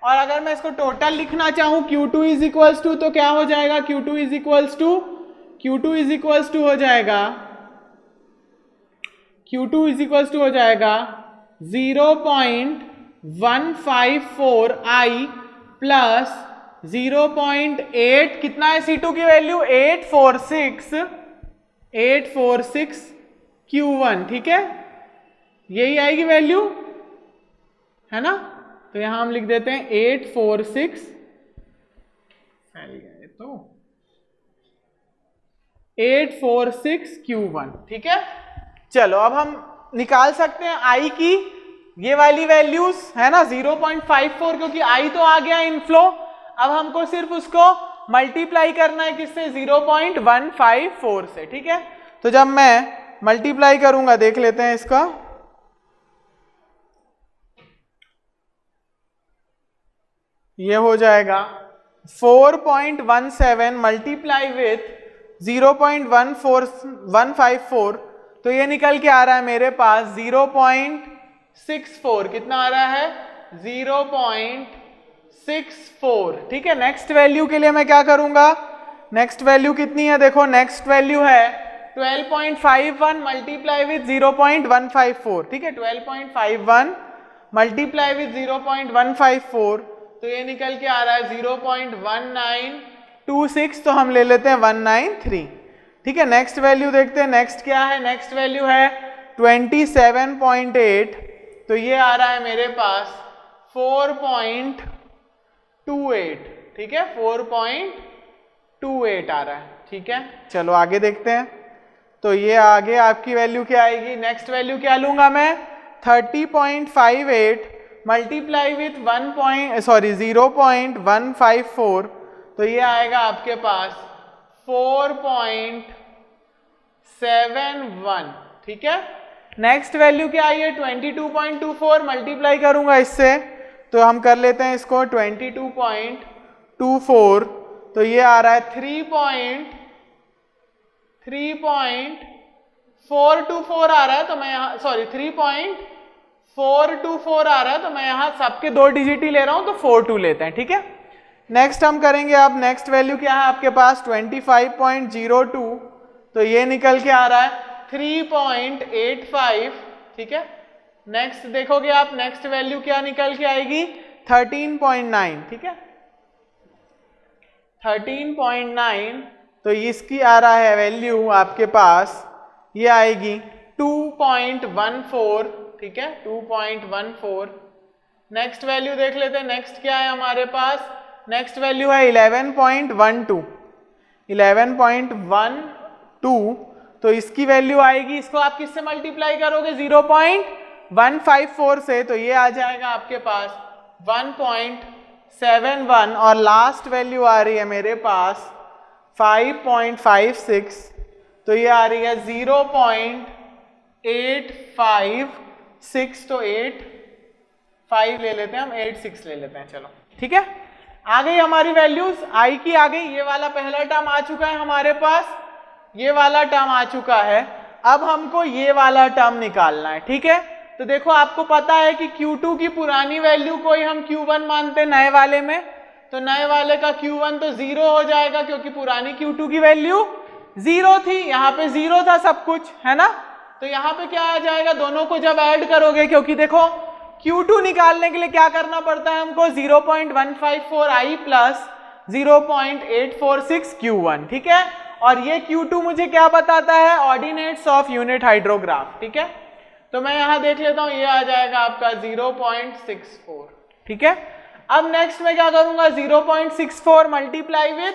और अगर मैं इसको टोटल लिखना चाहूँ Q2 इज इक्वल्स टू, तो क्या हो जाएगा, Q2 इज इक्वल्स टू हो जाएगा, Q2 इज इक्वल्स टू हो जाएगा 0.154 I प्लस 0.8, कितना है C2 की वैल्यू 846 Q1, ठीक है, यही आएगी वैल्यू, है ना। तो यहां हम लिख देते हैं 846 Q1, ठीक है। चलो अब हम निकाल सकते हैं I की ये वाली वैल्यूज, है ना, 0.54, क्योंकि I तो आ गया इनफ्लो, अब हमको सिर्फ उसको मल्टीप्लाई करना है किससे, 0.154 से, ठीक है। तो जब मैं मल्टीप्लाई करूंगा, देख लेते हैं इसका, ये हो जाएगा 4.17 मल्टीप्लाई विथ 0.154, तो ये निकल के आ रहा है मेरे पास 0.64, कितना आ रहा है 0.64, ठीक है। नेक्स्ट वैल्यू के लिए मैं क्या करूंगा, नेक्स्ट वैल्यू कितनी है, देखो नेक्स्ट वैल्यू है 12.51 मल्टीप्लाई विथ 0.154, ठीक है, 12.51 मल्टीप्लाई विथ 0.154, तो ये निकल के आ रहा है 0.1926, तो हम ले लेते हैं 193, ठीक है। नेक्स्ट वैल्यू देखते हैं, नेक्स्ट क्या है, नेक्स्ट वैल्यू है 27.8, तो ये आ रहा है मेरे पास 4.28, ठीक है, 4.28 आ रहा है, ठीक है। चलो आगे देखते हैं, तो ये आगे आपकी वैल्यू क्या आएगी, नेक्स्ट वैल्यू क्या लूंगा मैं, 30.58 मल्टीप्लाई विथ 0.154, तो ये आएगा आपके पास 4.71, ठीक है। नेक्स्ट वैल्यू क्या आई है 22.24, मल्टीप्लाई करूंगा इससे, तो हम कर लेते हैं इसको 22.24, तो ये आ रहा है 3.424 आ रहा है, तो मैं यहाँ सॉरी 3.424 आ रहा है, तो मैं यहाँ सबके 2 डिजिट ही ले रहा हूं, तो 42 लेते हैं, ठीक है। नेक्स्ट हम करेंगे, अब नेक्स्ट वैल्यू क्या है आपके पास 25.02, तो ये निकल के आ रहा है 3.85, ठीक है। नेक्स्ट देखोगे आप, नेक्स्ट वैल्यू क्या निकल के आएगी 13.9, ठीक है, 13.9, तो इसकी आ रहा है वैल्यू आपके पास, ये आएगी 2.14, ठीक है, 2.14। नेक्स्ट वैल्यू देख लेते हैं, नेक्स्ट क्या है हमारे पास, नेक्स्ट वैल्यू है 11.12, तो इसकी वैल्यू आएगी, इसको आप किससे मल्टीप्लाई करोगे 0.154 से, तो ये आ जाएगा आपके पास 1.71, और लास्ट वैल्यू आ रही है मेरे पास 5.56, तो ये आ रही है 0.856, तो 85 ले लेते हैं हम, 86 ले लेते हैं, चलो ठीक है। आ गई हमारी वैल्यूज, आई की आ गई, ये वाला पहला टर्म आ चुका है हमारे पास, ये वाला टर्म आ चुका है, अब हमको ये वाला टर्म निकालना है, ठीक है। तो देखो आपको पता है कि Q2 की पुरानी वैल्यू को ही हम Q1 मानते नए वाले में, तो नए वाले का Q1 तो 0 हो जाएगा, क्योंकि पुरानी Q2 की वैल्यू 0 थी, यहाँ पे 0 था सब कुछ, है ना। तो यहाँ पे क्या आ जाएगा, दोनों को जब ऐड करोगे, क्योंकि देखो Q2 निकालने के लिए क्या करना पड़ता है हमको, 0.154i प्लस 0.846 Q1, ठीक है। और ये Q2 मुझे क्या बताता है, ऑर्डिनेट्स ऑफ यूनिट हाइड्रोग्राफ, ठीक है। तो मैं यहां देख लेता हूं, ये आ जाएगा आपका 0.64, ठीक है। अब नेक्स्ट मैं क्या करूंगा, 0.64 मल्टीप्लाई विथ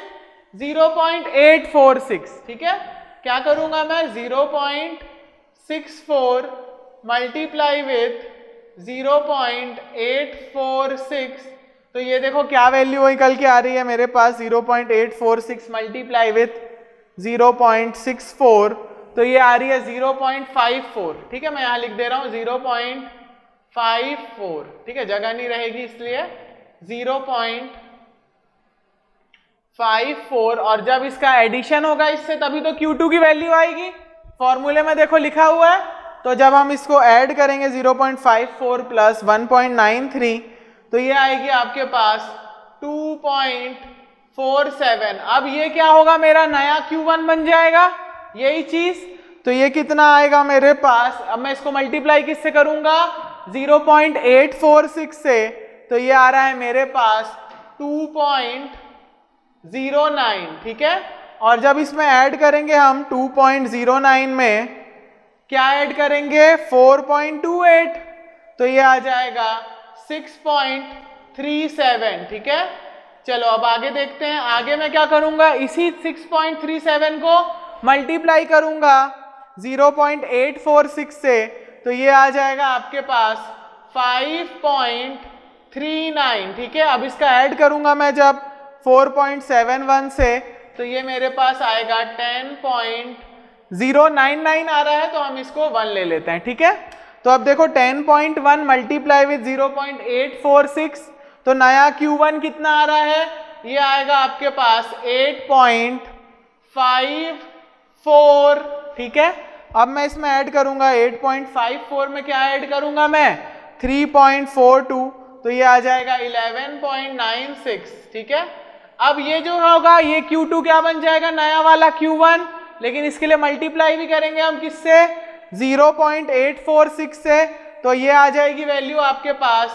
0.846, ठीक है। क्या करूंगा मैं, 0.64 मल्टीप्लाई विथ 0.846, तो ये देखो क्या वैल्यू निकल के आ रही है मेरे पास, 0.846 मल्टीप्लाई विथ 0.64, तो ये आ रही है 0.54, ठीक है, मैं यहाँ लिख दे रहा हूँ 0.54, ठीक है, जगह नहीं रहेगी इसलिए 0.54, और जब इसका एडिशन होगा इससे तभी तो Q2 की वैल्यू आएगी, फॉर्मूले में देखो लिखा हुआ है। तो जब हम इसको ऐड करेंगे 0.54 प्लस 1.93, तो ये आएगी आपके पास 2.47। अब ये क्या होगा, मेरा नया Q1 बन जाएगा, यही चीज। तो ये कितना आएगा मेरे पास, अब मैं इसको मल्टीप्लाई किससे करूंगा, 0.846 से, तो ये आ रहा है मेरे पास 2.09, ठीक है। और जब इसमें ऐड करेंगे हम 2.09 में क्या ऐड करेंगे, 4.28, तो ये आ जाएगा 6.37, ठीक है। चलो अब आगे देखते हैं, आगे मैं क्या करूंगा, इसी 6.37 को मल्टीप्लाई करूंगा 0.846 से, तो ये आ जाएगा आपके पास 5.39, ठीक है। अब इसका ऐड करूंगा मैं जब 4.71 से, तो ये मेरे पास आएगा 10.099 आ रहा है, तो हम इसको 1 ले लेते हैं, ठीक है। तो अब देखो 10.1 मल्टीप्लाई विद 0.846, तो नया Q1 कितना आ रहा है, ये आएगा आपके पास 8.54, ठीक है। अब मैं इसमें ऐड करूंगा 8.54 में क्या ऐड करूंगा मैं, 3.42, तो ये आ जाएगा 11.96, ठीक है। अब ये जो होगा ये Q2 क्या बन जाएगा, नया वाला Q1, लेकिन इसके लिए मल्टीप्लाई भी करेंगे हम किससे, 0.846 से, तो ये आ जाएगी वैल्यू आपके पास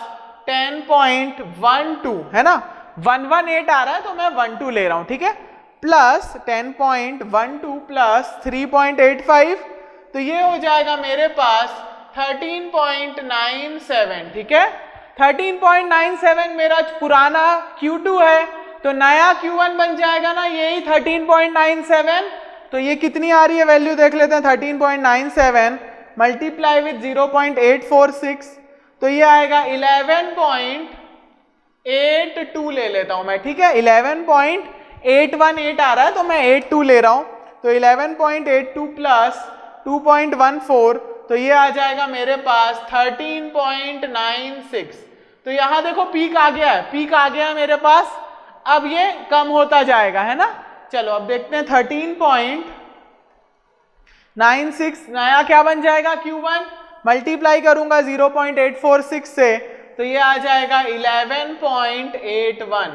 10.12, है ना, 118 आ रहा है तो मैं 12 ले रहा हूं, ठीक है, प्लस 10.12 प्लस 3.85, तो ये हो जाएगा मेरे पास 13.97, ठीक है। 13.97 मेरा पुराना Q2 है, तो नया Q1 बन जाएगा ना यही 13.97, तो ये कितनी आ रही है वैल्यू देख लेते हैं, 13.97 मल्टीप्लाई विद 0.846, तो ये आएगा 11.82 ले लेता हूं मैं, ठीक है। 11.818 आ रहा है तो मैं 82 ले रहा हूं, तो 11.82 प्लस 2.14, तो ये आ जाएगा मेरे पास 13.96। तो यहां देखो पीक आ गया है, पीक आ गया है मेरे पास, अब ये कम होता जाएगा, है ना। चलो अब देखते हैं 13.96 नया क्या बन जाएगा Q1, मल्टीप्लाई करूंगा 0.846 से, तो ये आ जाएगा 11.81,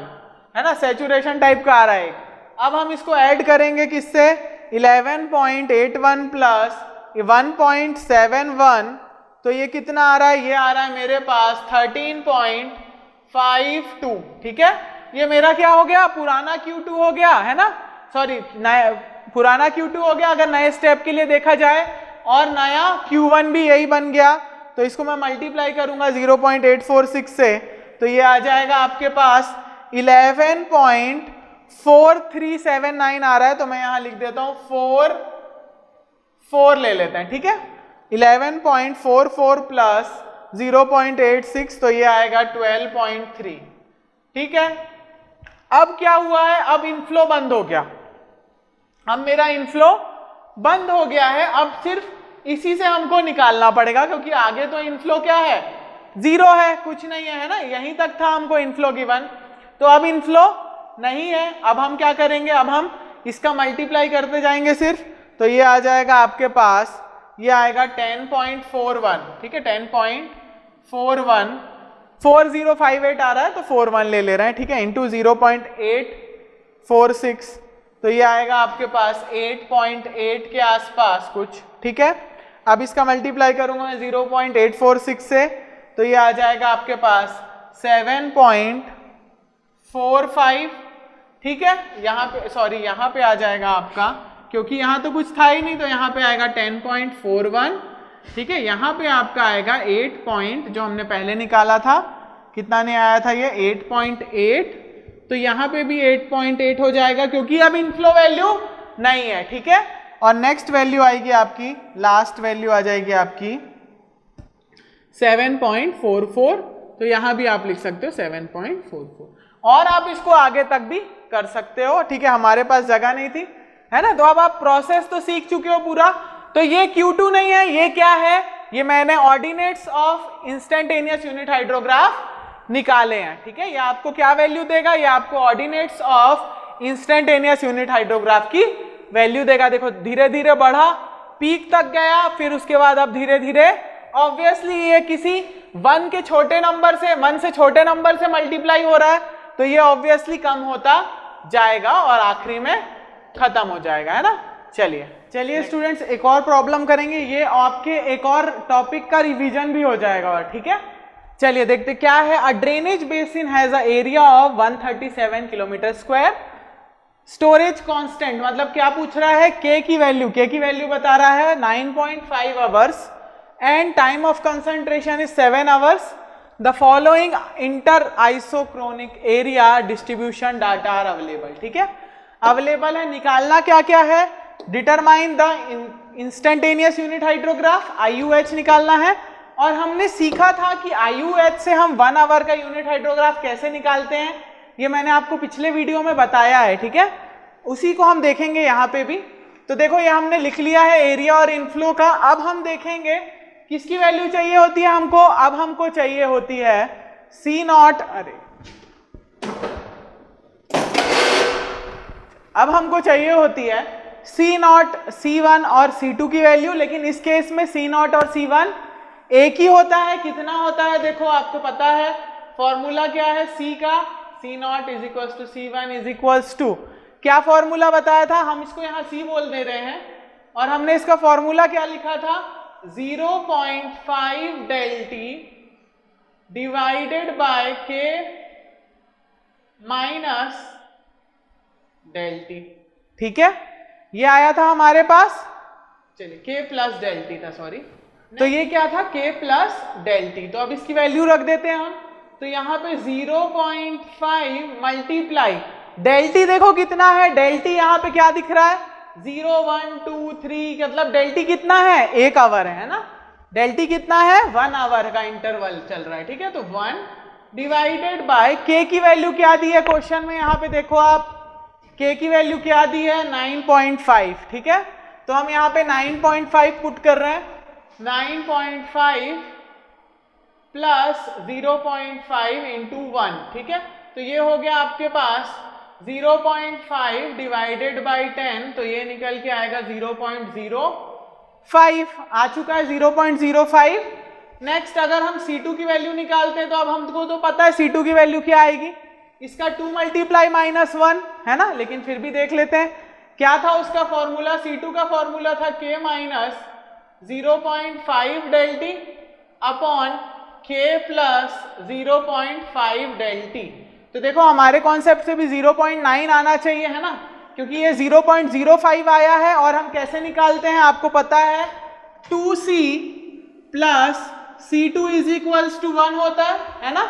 है ना, सैचुरेशन टाइप का आ रहा है। अब हम इसको ऐड करेंगे किससे, 11.81 प्लस 1.71, तो ये कितना आ रहा है, ये आ रहा है मेरे पास 13.52, ठीक है। ये मेरा क्या हो गया, पुराना Q2 हो गया, है ना, सॉरी नया पुराना Q2 हो गया अगर नए स्टेप के लिए देखा जाए, और नया Q1 भी यही बन गया। तो इसको मैं मल्टीप्लाई करूंगा 0.846 से, तो ये आ जाएगा आपके पास 11.4379 आ रहा है, तो मैं यहां लिख देता हूं 4 ले लेते हैं, ठीक है। 11.44 प्लस 0.86, तो ये आएगा 12.3, ठीक है। अब क्या हुआ है, अब इनफ्लो बंद हो गया, अब मेरा इनफ्लो बंद हो गया है, अब सिर्फ इसी से हमको निकालना पड़ेगा, क्योंकि आगे तो इनफ्लो क्या है, 0 है, कुछ नहीं है, है ना, यहीं तक था हमको इनफ्लो गिवन, तो अब इनफ्लो नहीं है। अब हम क्या करेंगे, अब हम इसका मल्टीप्लाई करते जाएंगे सिर्फ, तो ये आ जाएगा आपके पास, ये आएगा 10.41, ठीक है, 10.41, 4058 आ रहा है तो 41 ले ले रहे हैं, ठीक है, इंटू 0.846, तो ये आएगा आपके पास 8.8 के आसपास कुछ, ठीक है। अब इसका मल्टीप्लाई करूंगा मैं 0.846 से, तो ये आ जाएगा आपके पास 7.45, ठीक है। यहाँ पे सॉरी यहाँ पे आ जाएगा आपका, क्योंकि यहाँ तो कुछ था ही नहीं, तो यहाँ पे आएगा 10.41, ठीक है। यहाँ पे आपका आएगा 8 जो हमने पहले निकाला था, कितना ने आया था ये 8.8, तो यहाँ पे भी 8.8 हो जाएगा, क्योंकि अब इनफ्लो वैल्यू नहीं है, ठीक है। और नेक्स्ट वैल्यू आएगी आपकी, लास्ट वैल्यू आ जाएगी आपकी 7.44, तो यहाँ भी आप लिख सकते हो 7.44, और आप इसको आगे तक भी कर सकते हो, ठीक है। हमारे पास जगह नहीं थी, है ना, तो अब आप प्रोसेस तो सीख चुके हो पूरा, तो ये Q2 नहीं है, ये क्या है, ये मैंने ordinates of instantaneous unit hydrograph निकाले हैं, ठीक है। ये आपको क्या वैल्यू देगा, ये आपको ordinates of instantaneous unit hydrograph की वैल्यू देगा। देखो धीरे धीरे बढ़ा, पीक तक गया, फिर उसके बाद अब धीरे धीरे ऑब्वियसली ये किसी 1 के छोटे नंबर से, 1 से छोटे नंबर से मल्टीप्लाई हो रहा है, तो ये ऑब्वियसली कम होता जाएगा और आखिरी में खत्म हो जाएगा, है ना। चलिए स्टूडेंट्स एक और प्रॉब्लम करेंगे, ये आपके एक और टॉपिक का रिवीजन भी हो जाएगा, ठीक है। चलिए देखते क्या है। Uh drainage basin has a area of 137 kilometre square, storage constant मतलब क्या पूछ रहा है, के की वैल्यू बता रहा है 9.5 hours and time of concentration is 7 hours. The following inter isochronic area distribution data are available, ठीक है। अवेलेबल है, निकालना क्या क्या है, determine the instantaneous unit hydrograph IUH निकालना है। और हमने सीखा था कि IUH से हम 1 आवर का यूनिट हाइड्रोग्राफ कैसे निकालते हैं, ये मैंने आपको पिछले वीडियो में बताया है, ठीक है। उसी को हम देखेंगे यहाँ पे भी। तो देखो ये हमने लिख लिया है एरिया और इनफ्लो का। अब हम देखेंगे किसकी वैल्यू चाहिए होती है हमको, अब हमको चाहिए होती है C0, अब हमको चाहिए होती है C0, C1 और C2 की वैल्यू। लेकिन इस केस में C0 और C1 एक ही होता है। कितना होता है देखो आपको पता है, फॉर्मूला क्या है C का, C0 is equal to C1 is equals to, क्या फॉर्मूला बताया था, हम इसको यहाँ C बोल दे रहे हैं और हमने इसका फॉर्मूला क्या लिखा था, 0.5 del T divided by K minus del T, ठीक है। ये आया था हमारे पास, चलिए K प्लस del T था, सॉरी, तो ये क्या था K प्लस del T। तो अब इसकी वैल्यू रख देते हैं हम, तो यहाँ पे 0.5 मल्टीप्लाई del T, देखो कितना है del T, यहाँ पे क्या दिख रहा है 0, 1, 2, 3, मतलब del T कितना है, 1 आवर है ना। del T कितना है, 1 आवर का इंटरवल चल रहा है, ठीक है। तो 1 डिवाइडेड बाय K की वैल्यू क्या दी है क्वेश्चन में, यहाँ पे देखो आप K की वैल्यू क्या दी है 9.5, ठीक है। तो हम यहाँ पे 9.5 पुट कर रहे हैं, 9.5 प्लस 0.5 इंटू 1, ठीक है। तो ये हो गया आपके पास 0.5 डिवाइडेड बाई 10, तो ये निकल के आएगा 0.05 आ चुका है, 0.05। नेक्स्ट अगर हम C2 की वैल्यू निकालते हैं तो अब हमको तो पता है C2 की वैल्यू क्या आएगी, इसका 2 मल्टीप्लाई -1 है ना। लेकिन फिर भी देख लेते हैं क्या था उसका फॉर्मूला, C2 का फॉर्मूला था K minus 0.5 del T upon K plus 0.5 del T। तो देखो हमारे कॉन्सेप्ट से भी 0.9 आना चाहिए, है ना, क्योंकि ये 0.05 आया है। और हम कैसे निकालते हैं आपको पता है, 2C plus C2 is equals to 1 होता है ना।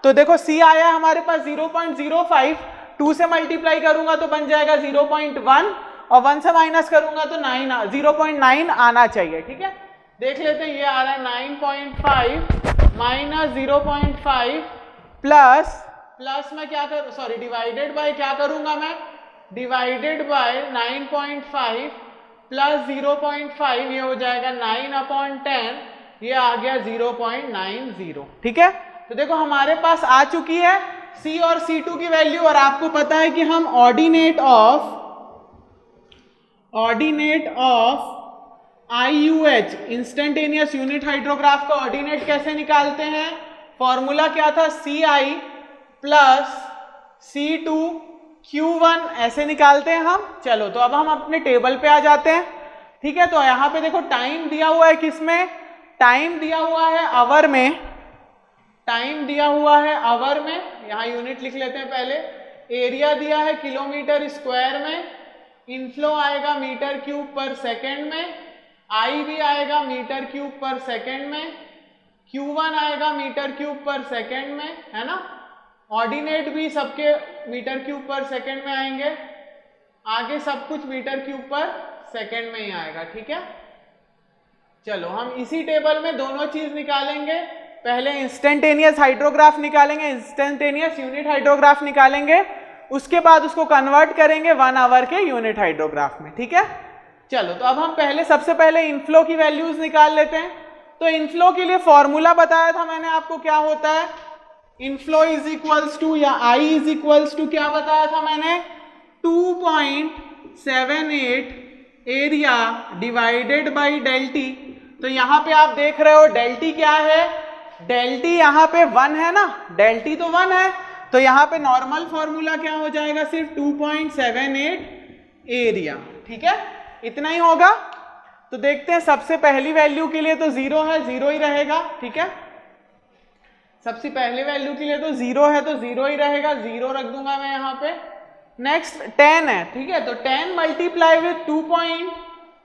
तो देखो C आया है हमारे पास 0.05, 2 से मल्टीप्लाई करूंगा तो बन जाएगा 0.1 और 1 से माइनस करूंगा तो 0.9 आना चाहिए, ठीक है। देख लेते हैं, ये आ रहा है 9.5 माइनस 0.5 प्लस में क्या कर, सॉरी डिवाइडेड बाय क्या करूंगा मैं, डिवाइडेड बाय 9.5 प्लस 0.5, ये हो जाएगा 9/10, ये आ गया 0.90, ठीक है। तो देखो हमारे पास आ चुकी है C और C2 की वैल्यू। और आपको पता है कि हम ordinate of IUH instantaneous unit hydrograph का ऑर्डिनेट कैसे निकालते हैं, फॉर्मूला क्या था, CI प्लस C2 Q1 ऐसे निकालते हैं हम। चलो तो अब हम अपने टेबल पे आ जाते हैं, ठीक है। तो यहाँ पे देखो टाइम दिया हुआ है, किसमें, टाइम दिया हुआ है आवर में, टाइम दिया हुआ है आवर में, यहाँ यूनिट लिख लेते हैं पहले। एरिया दिया है किलोमीटर स्क्वायर में, इनफ्लो आएगा मीटर क्यूब पर सेकेंड में, आई भी आएगा मीटर क्यूब पर सेकेंड में, Q1 आएगा मीटर क्यूब पर सेकेंड में, है ना। ऑर्डिनेट भी सबके मीटर क्यूब पर सेकेंड में आएंगे, आगे सब कुछ मीटर क्यूब पर सेकेंड में ही आएगा, ठीक है। चलो हम इसी टेबल में दोनों चीज निकालेंगे, पहले इंस्टेंटेनियस हाइड्रोग्राफ निकालेंगे, इंस्टेंटेनियस यूनिट हाइड्रोग्राफ निकालेंगे, उसके बाद उसको कन्वर्ट करेंगे 1 आवर के यूनिट हाइड्रोग्राफ में, ठीक है। चलो तो अब हम सबसे पहले इनफ्लो की वैल्यूज निकाल लेते हैं। तो इनफ्लो के लिए फॉर्मूला बताया था मैंने आपको, क्या होता है इनफ्लो इज इक्वल्स टू, या आई इज इक्वल्स टू, क्या बताया था मैंने 2.78 एरिया डिवाइडेड बाई डेल्टी। तो यहां पे आप देख रहे हो डेल्टी क्या है, डेल्टी यहाँ पे 1 है ना, डेल्टी तो 1 है, तो यहाँ पे नॉर्मल फॉर्मूला क्या हो जाएगा, सिर्फ 2.78 एरिया। ठीक है, इतना ही होगा। तो देखते हैं सबसे पहली वैल्यू के लिए तो 0 है, 0 ही रहेगा। ठीक है, सबसे पहली वैल्यू के लिए तो 0 है तो 0 ही रहेगा, 0 रख दूंगा मैं यहाँ पे। नेक्स्ट 10 है, ठीक है, तो 10 मल्टीप्लाई विथ 2 पॉइंट,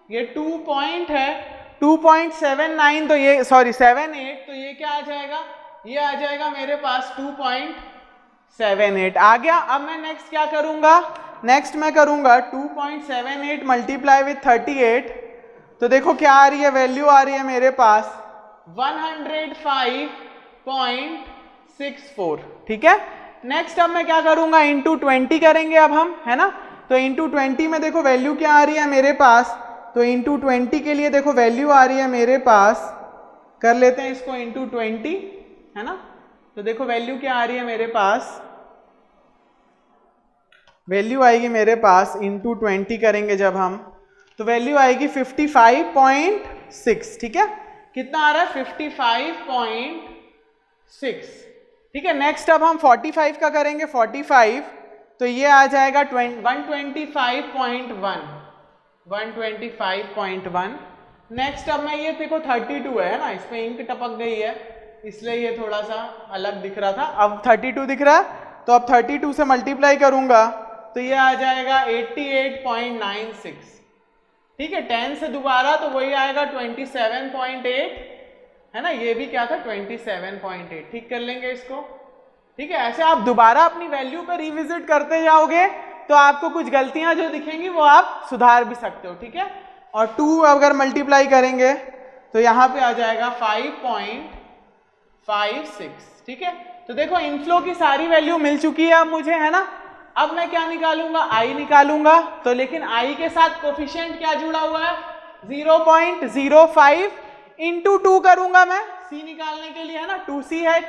ये 2 पॉइंट है 2.79, तो ये 78, तो ये क्या आ जाएगा, ये आ जाएगा मेरे पास 2.78 आ गया। अब मैं नेक्स्ट क्या करूंगा, नेक्स्ट मैं करूंगा 2.78 मल्टीप्लाई विथ 38, तो देखो क्या आ रही है, वैल्यू आ रही है मेरे पास 105.64। ठीक है, नेक्स्ट अब मैं क्या करूंगा, इंटू 20 करेंगे अब हम, है ना। तो इंटू 20 में देखो वैल्यू क्या आ रही है मेरे पास, तो इंटू 20 के लिए देखो वैल्यू आ रही है मेरे पास, कर लेते हैं इसको इंटू 20, है ना। तो देखो वैल्यू क्या आ रही है मेरे पास, वैल्यू आएगी मेरे पास इंटू 20 करेंगे जब हम, तो वैल्यू आएगी 55.6। ठीक है, कितना आ रहा है 55.6। ठीक है, नेक्स्ट अब हम 45 का करेंगे, 45, तो ये आ जाएगा 125.1। नेक्स्ट अब मैं ये देखो 32 है ना, इसमें इंक टपक गई है इसलिए ये थोड़ा सा अलग दिख रहा था, अब 32 दिख रहा है, तो अब 32 से मल्टीप्लाई करूंगा तो ये आ जाएगा 88.96। ठीक है, 10 से दोबारा तो वही आएगा 27.8, है ना, ये भी क्या था 27.8। ठीक कर लेंगे इसको। ठीक है, ऐसे आप दोबारा अपनी वैल्यू पर रिविजिट करते जाओगे तो आपको कुछ गलतियां जो दिखेंगी वो आप सुधार भी सकते हो। ठीक है, और 2 अगर मल्टीप्लाई करेंगे तो यहाँ पे आ जाएगा 5.56। ठीक है, तो देखो इनफ्लो की सारी वैल्यू मिल चुकी है अब मुझे, है ना। अब मैं क्या निकालूंगा, आई निकालूंगा, तो लेकिन आई के साथ कोफिशिएंट क्या जुड़ा हुआ है 0.05 इंटू 2 करूंगा मैं सी निकालने के लिए, है ना। 2c है,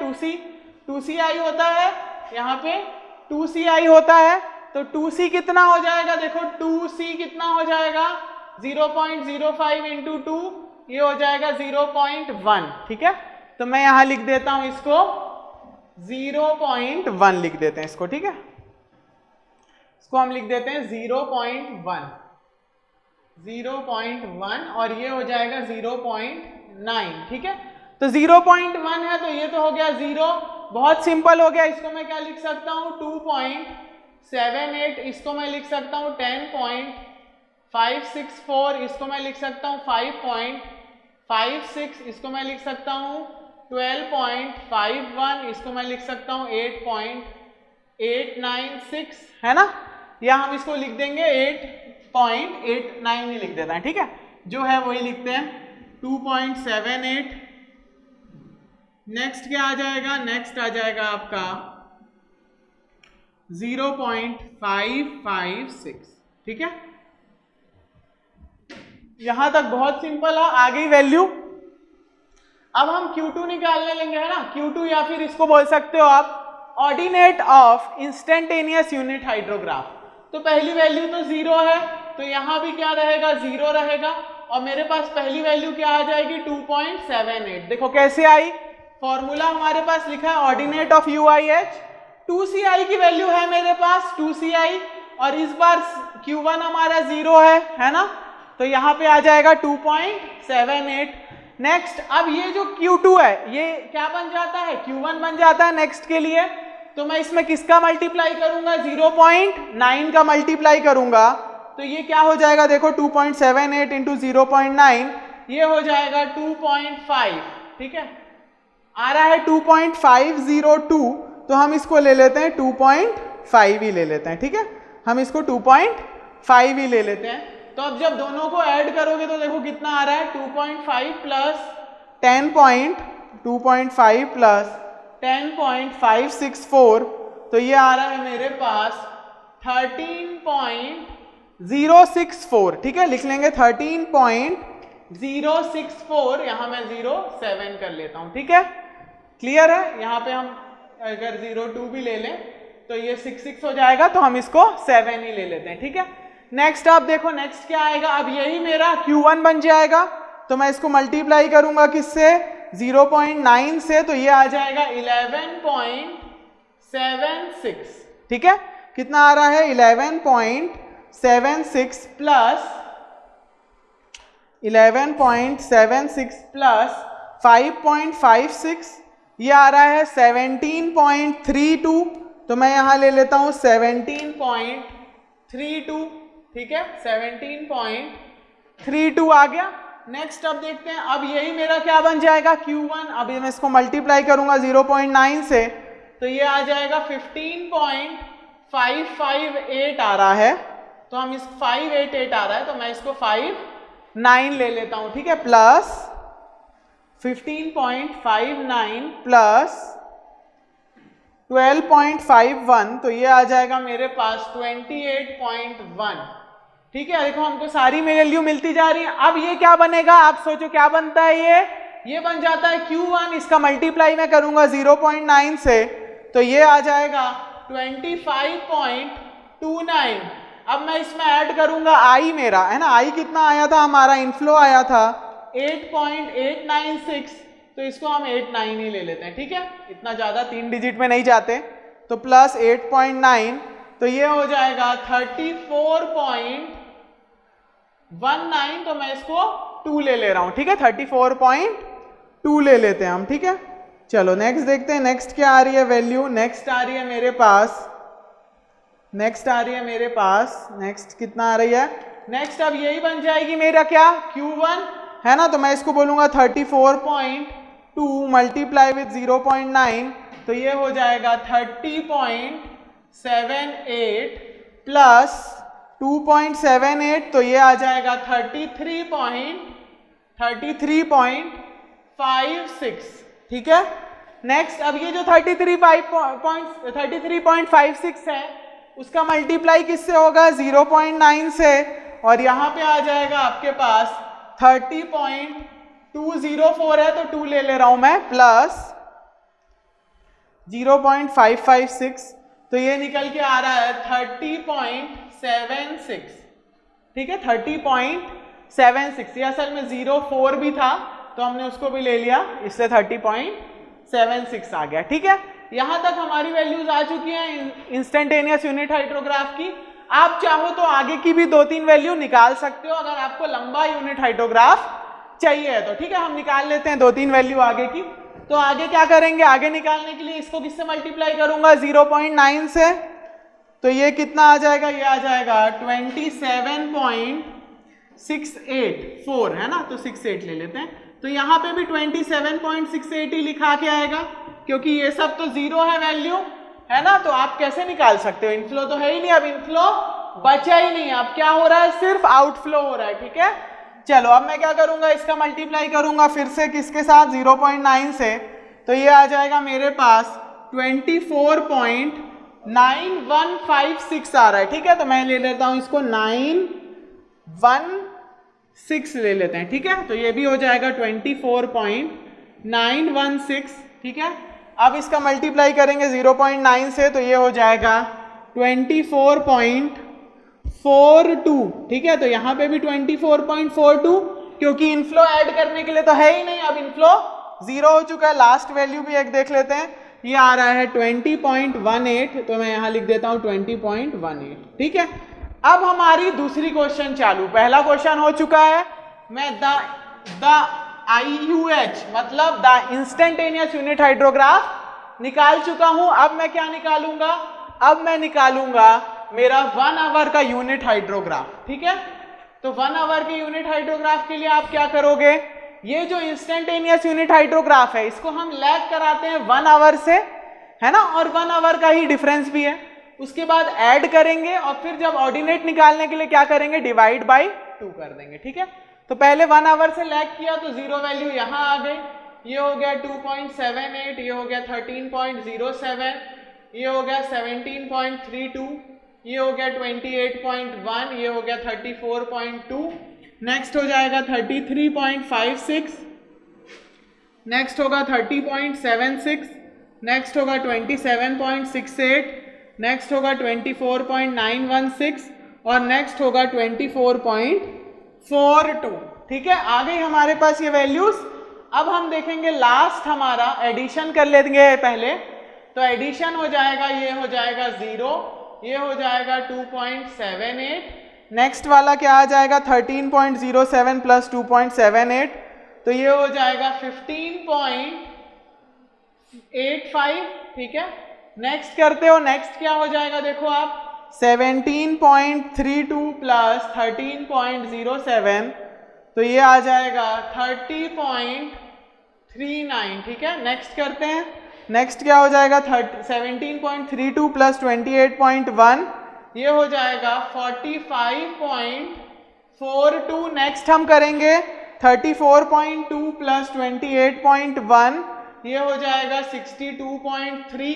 2c आई होता है, यहाँ पे 2c आई होता है, तो 2c कितना हो जाएगा, देखो 2c कितना हो जाएगा 0.05 इंटू 2, ये हो जाएगा 0.1। ठीक है, तो मैं यहां लिख देता हूं इसको 0.1 लिख देते हैं इसको। ठीक है, इसको हम लिख देते हैं 0.1 और ये हो जाएगा 0.9। ठीक है, तो 0.1 है तो ये तो हो गया 0, बहुत सिंपल हो गया। इसको मैं क्या लिख सकता हूँ 2.78, इसको मैं लिख सकता हूँ 10.564, इसको मैं लिख सकता हूँ 5.56, इसको मैं लिख सकता हूँ 12.51, इसको मैं लिख सकता हूँ 8.896, है ना, या हम इसको लिख देंगे 8.89 ही लिख देते हैं। ठीक है, जो है वही लिखते हैं 2.78। नेक्स्ट क्या आ जाएगा, नेक्स्ट आ जाएगा आपका 0.556। ठीक है, यहां तक बहुत सिंपल है, आ गई वैल्यू। अब हम Q2 निकालने लेंगे, है ना। Q2 या फिर इसको बोल सकते हो आप ordinate of instantaneous unit hydrograph. तो पहली वैल्यू तो 0 है, तो यहां भी क्या रहेगा 0 रहेगा, और मेरे पास पहली वैल्यू क्या आ जाएगी 2.78। देखो कैसे आई, फॉर्मूला हमारे पास लिखा है ऑर्डिनेट ऑफ UIH, 2CI की वैल्यू है मेरे पास 2CI, और इस बार Q1 हमारा 0 है ना, तो यहाँ पे आ जाएगा 2.78। नेक्स्ट, अब ये जो Q2 है ये क्या बन जाता है, Q1 बन जाता है नेक्स्ट के लिए, तो मैं इसमें किसका मल्टीप्लाई करूंगा 0.9 का मल्टीप्लाई करूंगा, तो ये क्या हो जाएगा, देखो 2.78 इंटू 0.9, ये हो जाएगा 2.5। ठीक है, आ रहा है 2.502, तो हम इसको ले लेते हैं 2.5 ही ले लेते हैं। ठीक है, हम इसको 2.5 ही ले लेते हैं। तो अब जब दोनों को ऐड करोगे तो देखो कितना आ रहा है 2.5 प्लस 2.5 प्लस 10.564, तो ये आ रहा है मेरे पास 13.5 064, ठीक है, लिख लेंगे 13.064, यहां मैं 07 कर लेता हूं, ठीक है, क्लियर है। यहां पे हम अगर 02 भी ले लें तो ये 66 हो जाएगा, तो हम इसको 7 ही ले लेते हैं, ठीक है। नेक्स्ट आप देखो, नेक्स्ट क्या आएगा, अब यही मेरा Q1 बन जाएगा, तो मैं इसको मल्टीप्लाई करूंगा किससे, 0.9 से, तो ये आ जाएगा 11.76, ठीक है। कितना आ रहा है, 11.76 प्लस 5.56, ये आ रहा है 17.32, तो मैं यहां ले लेता हूं 17.32, ठीक है, 17.32 आ गया। नेक्स्ट अब देखते हैं, अब यही मेरा क्या बन जाएगा, Q1, अब मैं इसको मल्टीप्लाई करूंगा 0.9 से, तो ये आ जाएगा 15.558 आ रहा है, तो हम इस 588 आ रहा है, तो मैं इसको 59 ले लेता हूं, ठीक है, प्लस 15.59 प्लस 12.51, तो ये आ जाएगा मेरे पास 28.1, ठीक है। देखो हमको सारी वैल्यू मिलती जा रही है। अब ये क्या बनेगा, आप सोचो क्या बनता है, ये बन जाता है Q1, इसका मल्टीप्लाई मैं करूंगा 0.9 से, तो ये आ जाएगा 25.29। अब मैं इसमें ऐड करूंगा आई मेरा, है ना, आई कितना आया था हमारा, इनफ्लो आया था 8.896, तो इसको हम 89 ही ले लेते हैं, ठीक है, इतना ज्यादा 3 डिजिट में नहीं जाते, तो प्लस 8.9, तो ये हो जाएगा 34.19, तो मैं इसको 2 ले ले रहा हूं, ठीक है, 34.2 ले लेते हैं हम, ठीक है। चलो नेक्स्ट देखते हैं, नेक्स्ट क्या आ रही है वैल्यू, नेक्स्ट आ रही है मेरे पास, नेक्स्ट कितना आ रही है, नेक्स्ट अब यही बन जाएगी मेरा क्या, Q1, है ना, तो मैं इसको बोलूंगा 34.2 मल्टीप्लाई विथ 0.9, तो ये हो जाएगा 30.78 प्लस 2.78, तो ये आ जाएगा 33.56, ठीक है। नेक्स्ट अब ये जो 33.56 है, उसका मल्टीप्लाई किससे होगा, 0.9 से, और यहां पे आ जाएगा आपके पास 30.204 है, तो 2 ले ले रहा हूं मैं, प्लस 0.556, तो ये निकल के आ रहा है 30.76, ठीक है, 30.76, ये असल में 04 भी था, तो हमने उसको भी ले लिया, इससे 30.76 आ गया, ठीक है। यहां तक हमारी वैल्यूज आ चुकी हैं इंस्टेंटेनियस यूनिट हाइड्रोग्राफ की। आप चाहो तो आगे की भी 2-3 वैल्यू निकाल सकते हो, अगर आपको लंबा यूनिट हाइड्रोग्राफ चाहिए तो, ठीक है, हम निकाल लेते हैं 2-3 वैल्यू आगे की। तो आगे क्या करेंगे, आगे निकालने के लिए इसको किससे मल्टीप्लाई करूंगा, 0.9 से, तो ये कितना आ जाएगा, ये आ जाएगा 27.684, है ना, तो 68 ले लेते हैं, तो यहां पे भी 27.68 ही लिखा के आएगा, क्योंकि ये सब तो जीरो है वैल्यू, है ना, तो आप कैसे निकाल सकते हो, इनफ्लो तो है ही नहीं, अब इनफ्लो बचा ही नहीं, अब क्या हो रहा है, सिर्फ आउटफ्लो हो रहा है, ठीक है। चलो अब मैं क्या करूंगा, इसका मल्टीप्लाई करूंगा फिर से किसके साथ, 0.9 से, तो ये आ जाएगा मेरे पास 24.9156 आ रहा है, ठीक है, तो मैं ले लेता हूं इसको 916 ले लेते हैं, ठीक है, तो ये भी हो जाएगा 24.916, ठीक है। अब इसका मल्टीप्लाई करेंगे 0.9 से, तो ये हो जाएगा 24.42, ठीक है, तो यहां पे भी 24.42, क्योंकि इनफ्लो ऐड करने के लिए तो है ही नहीं, अब इनफ्लो जीरो हो चुका है। लास्ट वैल्यू भी एक देख लेते हैं, ये आ रहा है 20.18, तो मैं यहां लिख देता हूं 20.18, ठीक है। अब हमारी दूसरी क्वेश्चन चालू, पहला क्वेश्चन हो चुका है, मैं द IUH मतलब द इंस्टेंटेनियस यूनिट हाइड्रोग्राफ निकाल चुका हूं। अब मैं क्या निकालूंगा, अब मैं निकालूंगा मेरा 1 आवर का यूनिट हाइड्रोग्राफ, ठीक है। तो 1 आवर के यूनिट हाइड्रोग्राफ के लिए आप क्या करोगे, ये जो इंस्टेंटेनियस यूनिट हाइड्रोग्राफ है इसको हम लैग कराते हैं 1 आवर से, है ना, और 1 आवर का ही डिफरेंस भी है, उसके बाद ऐड करेंगे और फिर जब ऑर्डिनेट निकालने के लिए क्या करेंगे, डिवाइड बाई 2 कर देंगे, ठीक है। तो पहले 1 आवर से लैग किया तो जीरो वैल्यू यहां आ गई, ये हो गया 2.78, ये हो गया 13.07, ये हो गया 17.32, ये हो गया 28.1, ये हो गया 34.2, नेक्स्ट हो जाएगा 33.56, नेक्स्ट होगा 30.76, नेक्स्ट होगा 27.68, नेक्स्ट होगा 24.916 और नेक्स्ट होगा 24.42। ठीक है, आ गई हमारे पास ये वैल्यूज। अब हम देखेंगे लास्ट हमारा एडिशन कर लेंगे पहले। तो एडिशन हो जाएगा, ये हो जाएगा 0, ये हो जाएगा 2.78, नेक्स्ट वाला क्या आ जाएगा 13.07 प्लस 2.78, तो ये हो जाएगा 15.85। ठीक है, नेक्स्ट करते हो, नेक्स्ट क्या हो जाएगा देखो आप 17.32 प्लस 13.07, तो ये आ जाएगा 30.39। ठीक है, नेक्स्ट करते हैं, नेक्स्ट क्या हो जाएगा 17.32 प्लस 28.1, ये हो जाएगा 45.42। नेक्स्ट हम करेंगे 34.2 प्लस 28.1, ये हो जाएगा 62.3।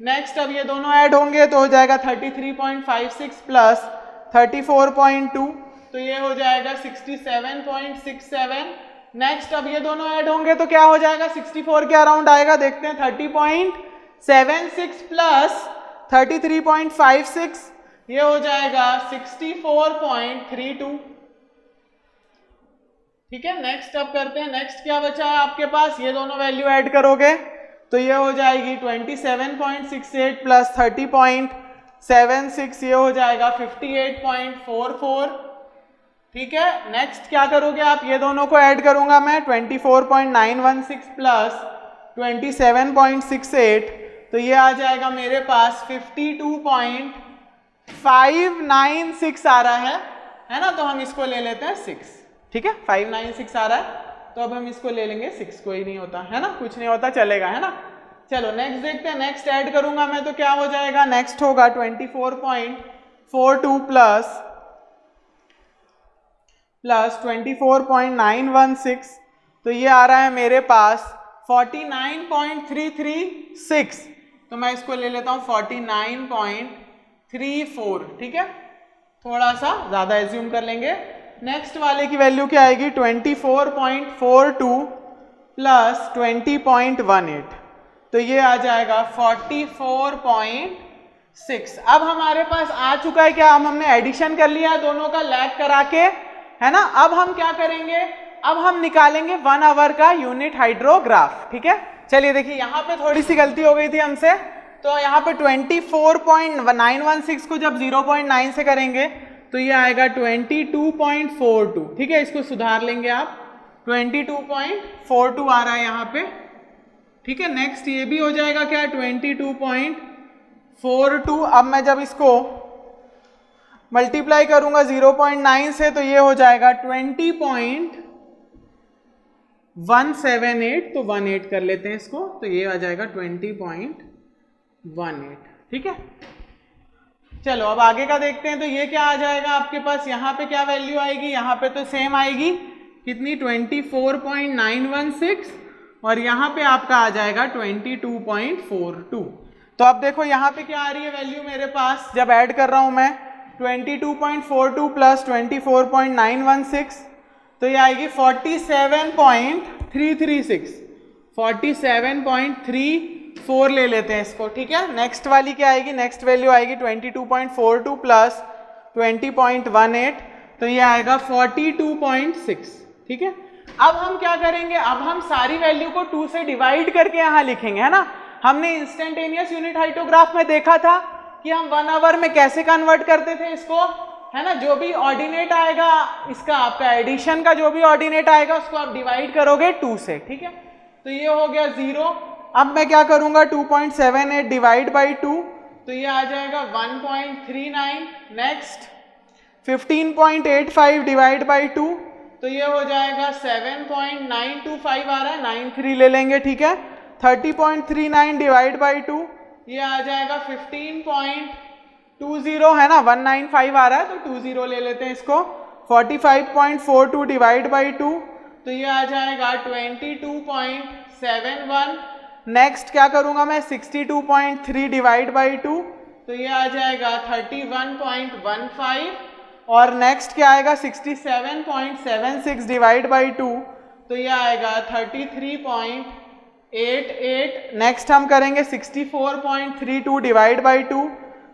नेक्स्ट अब ये दोनों ऐड होंगे तो हो जाएगा 33.56 प्लस 34.2, तो ये हो जाएगा 67.67। नेक्स्ट अब ये दोनों ऐड होंगे तो क्या हो जाएगा 64 के अराउंड आएगा, देखते हैं 30.76 प्लस 33.56, ये हो जाएगा 64.32। ठीक है, नेक्स्ट अब करते हैं, नेक्स्ट क्या बचा है आपके पास, ये दोनों वैल्यू ऐड करोगे तो ये हो जाएगी 27.68 प्लस 30.76, ये हो जाएगा 58.44। ठीक है, नेक्स्ट क्या करोगे आप, ये दोनों को ऐड करूंगा मैं 24.916 प्लस 27.68, तो ये आ जाएगा मेरे पास 52.596 आ रहा है ना, तो हम इसको ले लेते हैं 6। ठीक है, 596 आ रहा है तो अब हम इसको ले लेंगे 6, कोई नहीं होता है ना, कुछ नहीं होता, चलेगा है ना। चलो नेक्स्ट देखते हैं, नेक्स्ट ऐड करूंगा मैं तो क्या हो जाएगा, नेक्स्ट होगा 24.42 प्लस 24.916, तो ये आ रहा है मेरे पास 49.336, तो मैं इसको ले लेता हूं 49.34। ठीक है, थोड़ा सा ज्यादा एज्यूम कर लेंगे। नेक्स्ट वाले की वैल्यू क्या आएगी 24.42 प्लस 20.18, तो ये आ जाएगा 44.6। अब हमारे पास आ चुका है क्या, हमने एडिशन कर लिया है दोनों का लैग करा के, है ना। अब हम क्या करेंगे, अब हम निकालेंगे 1 आवर का यूनिट हाइड्रोग्राफ। ठीक है, चलिए देखिए यहाँ पे थोड़ी सी गलती हो गई थी हमसे, तो यहाँ पे 24.916 को जब 0.9 से करेंगे तो ये आएगा 22.42। ठीक है, इसको सुधार लेंगे आप, 22.42 आ रहा है यहाँ पे। ठीक है, नेक्स्ट ये भी हो जाएगा क्या 22.42। अब मैं जब इसको मल्टीप्लाई करूंगा 0.9 से तो ये हो जाएगा 20.178, तो 18 कर लेते हैं इसको, तो ये आ जाएगा 20.18। ठीक है, चलो अब आगे का देखते हैं, तो ये क्या आ जाएगा आपके पास, यहाँ पे क्या वैल्यू आएगी, यहाँ पे तो सेम आएगी, कितनी 24.916 और यहाँ पे आपका आ जाएगा 22.42। तो अब देखो यहाँ पे क्या आ रही है वैल्यू मेरे पास, जब ऐड कर रहा हूं मैं 22.42 प्लस 24.916, तो ये आएगी 47.336, 47.34 ले लेते हैं इसको। ठीक है, नेक्स्ट वाली क्या आएगी, नेक्स्ट वैल्यू आएगी 22.42 प्लस 20.18, तो ये आएगा 42.6। ठीक है, अब हम क्या करेंगे, अब हम सारी वैल्यू को 2 से डिवाइड करके यहाँ लिखेंगे, है ना। हमने इंस्टेंटेनियस यूनिट हाइड्रोग्राफ में देखा था कि हम 1 आवर में कैसे कन्वर्ट करते थे इसको, है ना। जो भी ऑर्डिनेट आएगा इसका, आपका एडिशन का जो भी ऑर्डिनेट आएगा उसको आप डिवाइड करोगे 2 से। ठीक है, तो ये हो गया 0। अब मैं क्या करूंगा 2.78 डिवाइड बाई 2, तो ये आ जाएगा 1.39। नेक्स्ट 15.85 डिवाइड बाई 2, तो ये हो जाएगा 7.925 आ रहा है, 93 ले लेंगे। ठीक है, 30.39 डिवाइड बाई 2, ये आ जाएगा 15.20, है ना, 195 आ रहा है तो 20 ले लेते हैं इसको। 45.42 डिवाइड बाई 2, तो ये आ जाएगा 22.71। नेक्स्ट क्या करूंगा मैं 62.3 डिवाइड बाई 2, तो ये आ जाएगा 31.15 और नेक्स्ट क्या आएगा 67.76 डिवाइड बाई 2 तो ये आएगा 33.88। नेक्स्ट हम करेंगे 64.32 डिवाइड बाई 2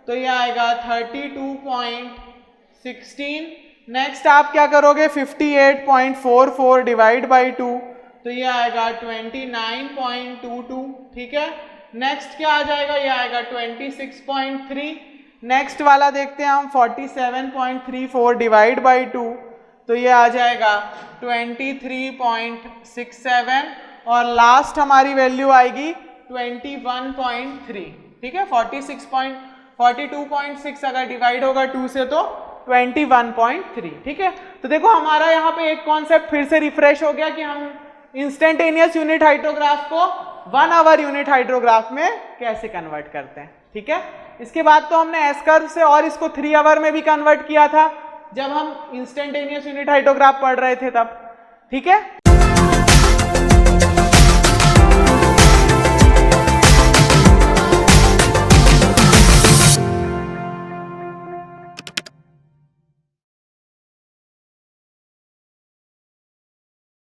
तो ये आएगा 32.16। नेक्स्ट आप क्या करोगे 58.44 डिवाइड बाई 2 तो ये आएगा 29.22। ठीक है, नेक्स्ट क्या आ जाएगा, ये आएगा 26.3। नेक्स्ट वाला देखते हैं हम 47.34 डिवाइड बाई 2 तो ये आ जाएगा 23.67 और लास्ट हमारी वैल्यू आएगी 21.3। ठीक है, 42.6 अगर डिवाइड होगा 2 से तो 21.3। ठीक है, तो देखो हमारा यहाँ पे एक कॉन्सेप्ट फिर से रिफ्रेश हो गया कि हम इंस्टेंटेनियस यूनिट हाइड्रोग्राफ को 1 आवर यूनिट हाइड्रोग्राफ में कैसे कन्वर्ट करते हैं। ठीक है, इसके बाद तो हमने एस कर्व से और इसको 3 आवर में भी कन्वर्ट किया था जब हम इंस्टेंटेनियस यूनिट हाइड्रोग्राफ पढ़ रहे थे तब। ठीक है।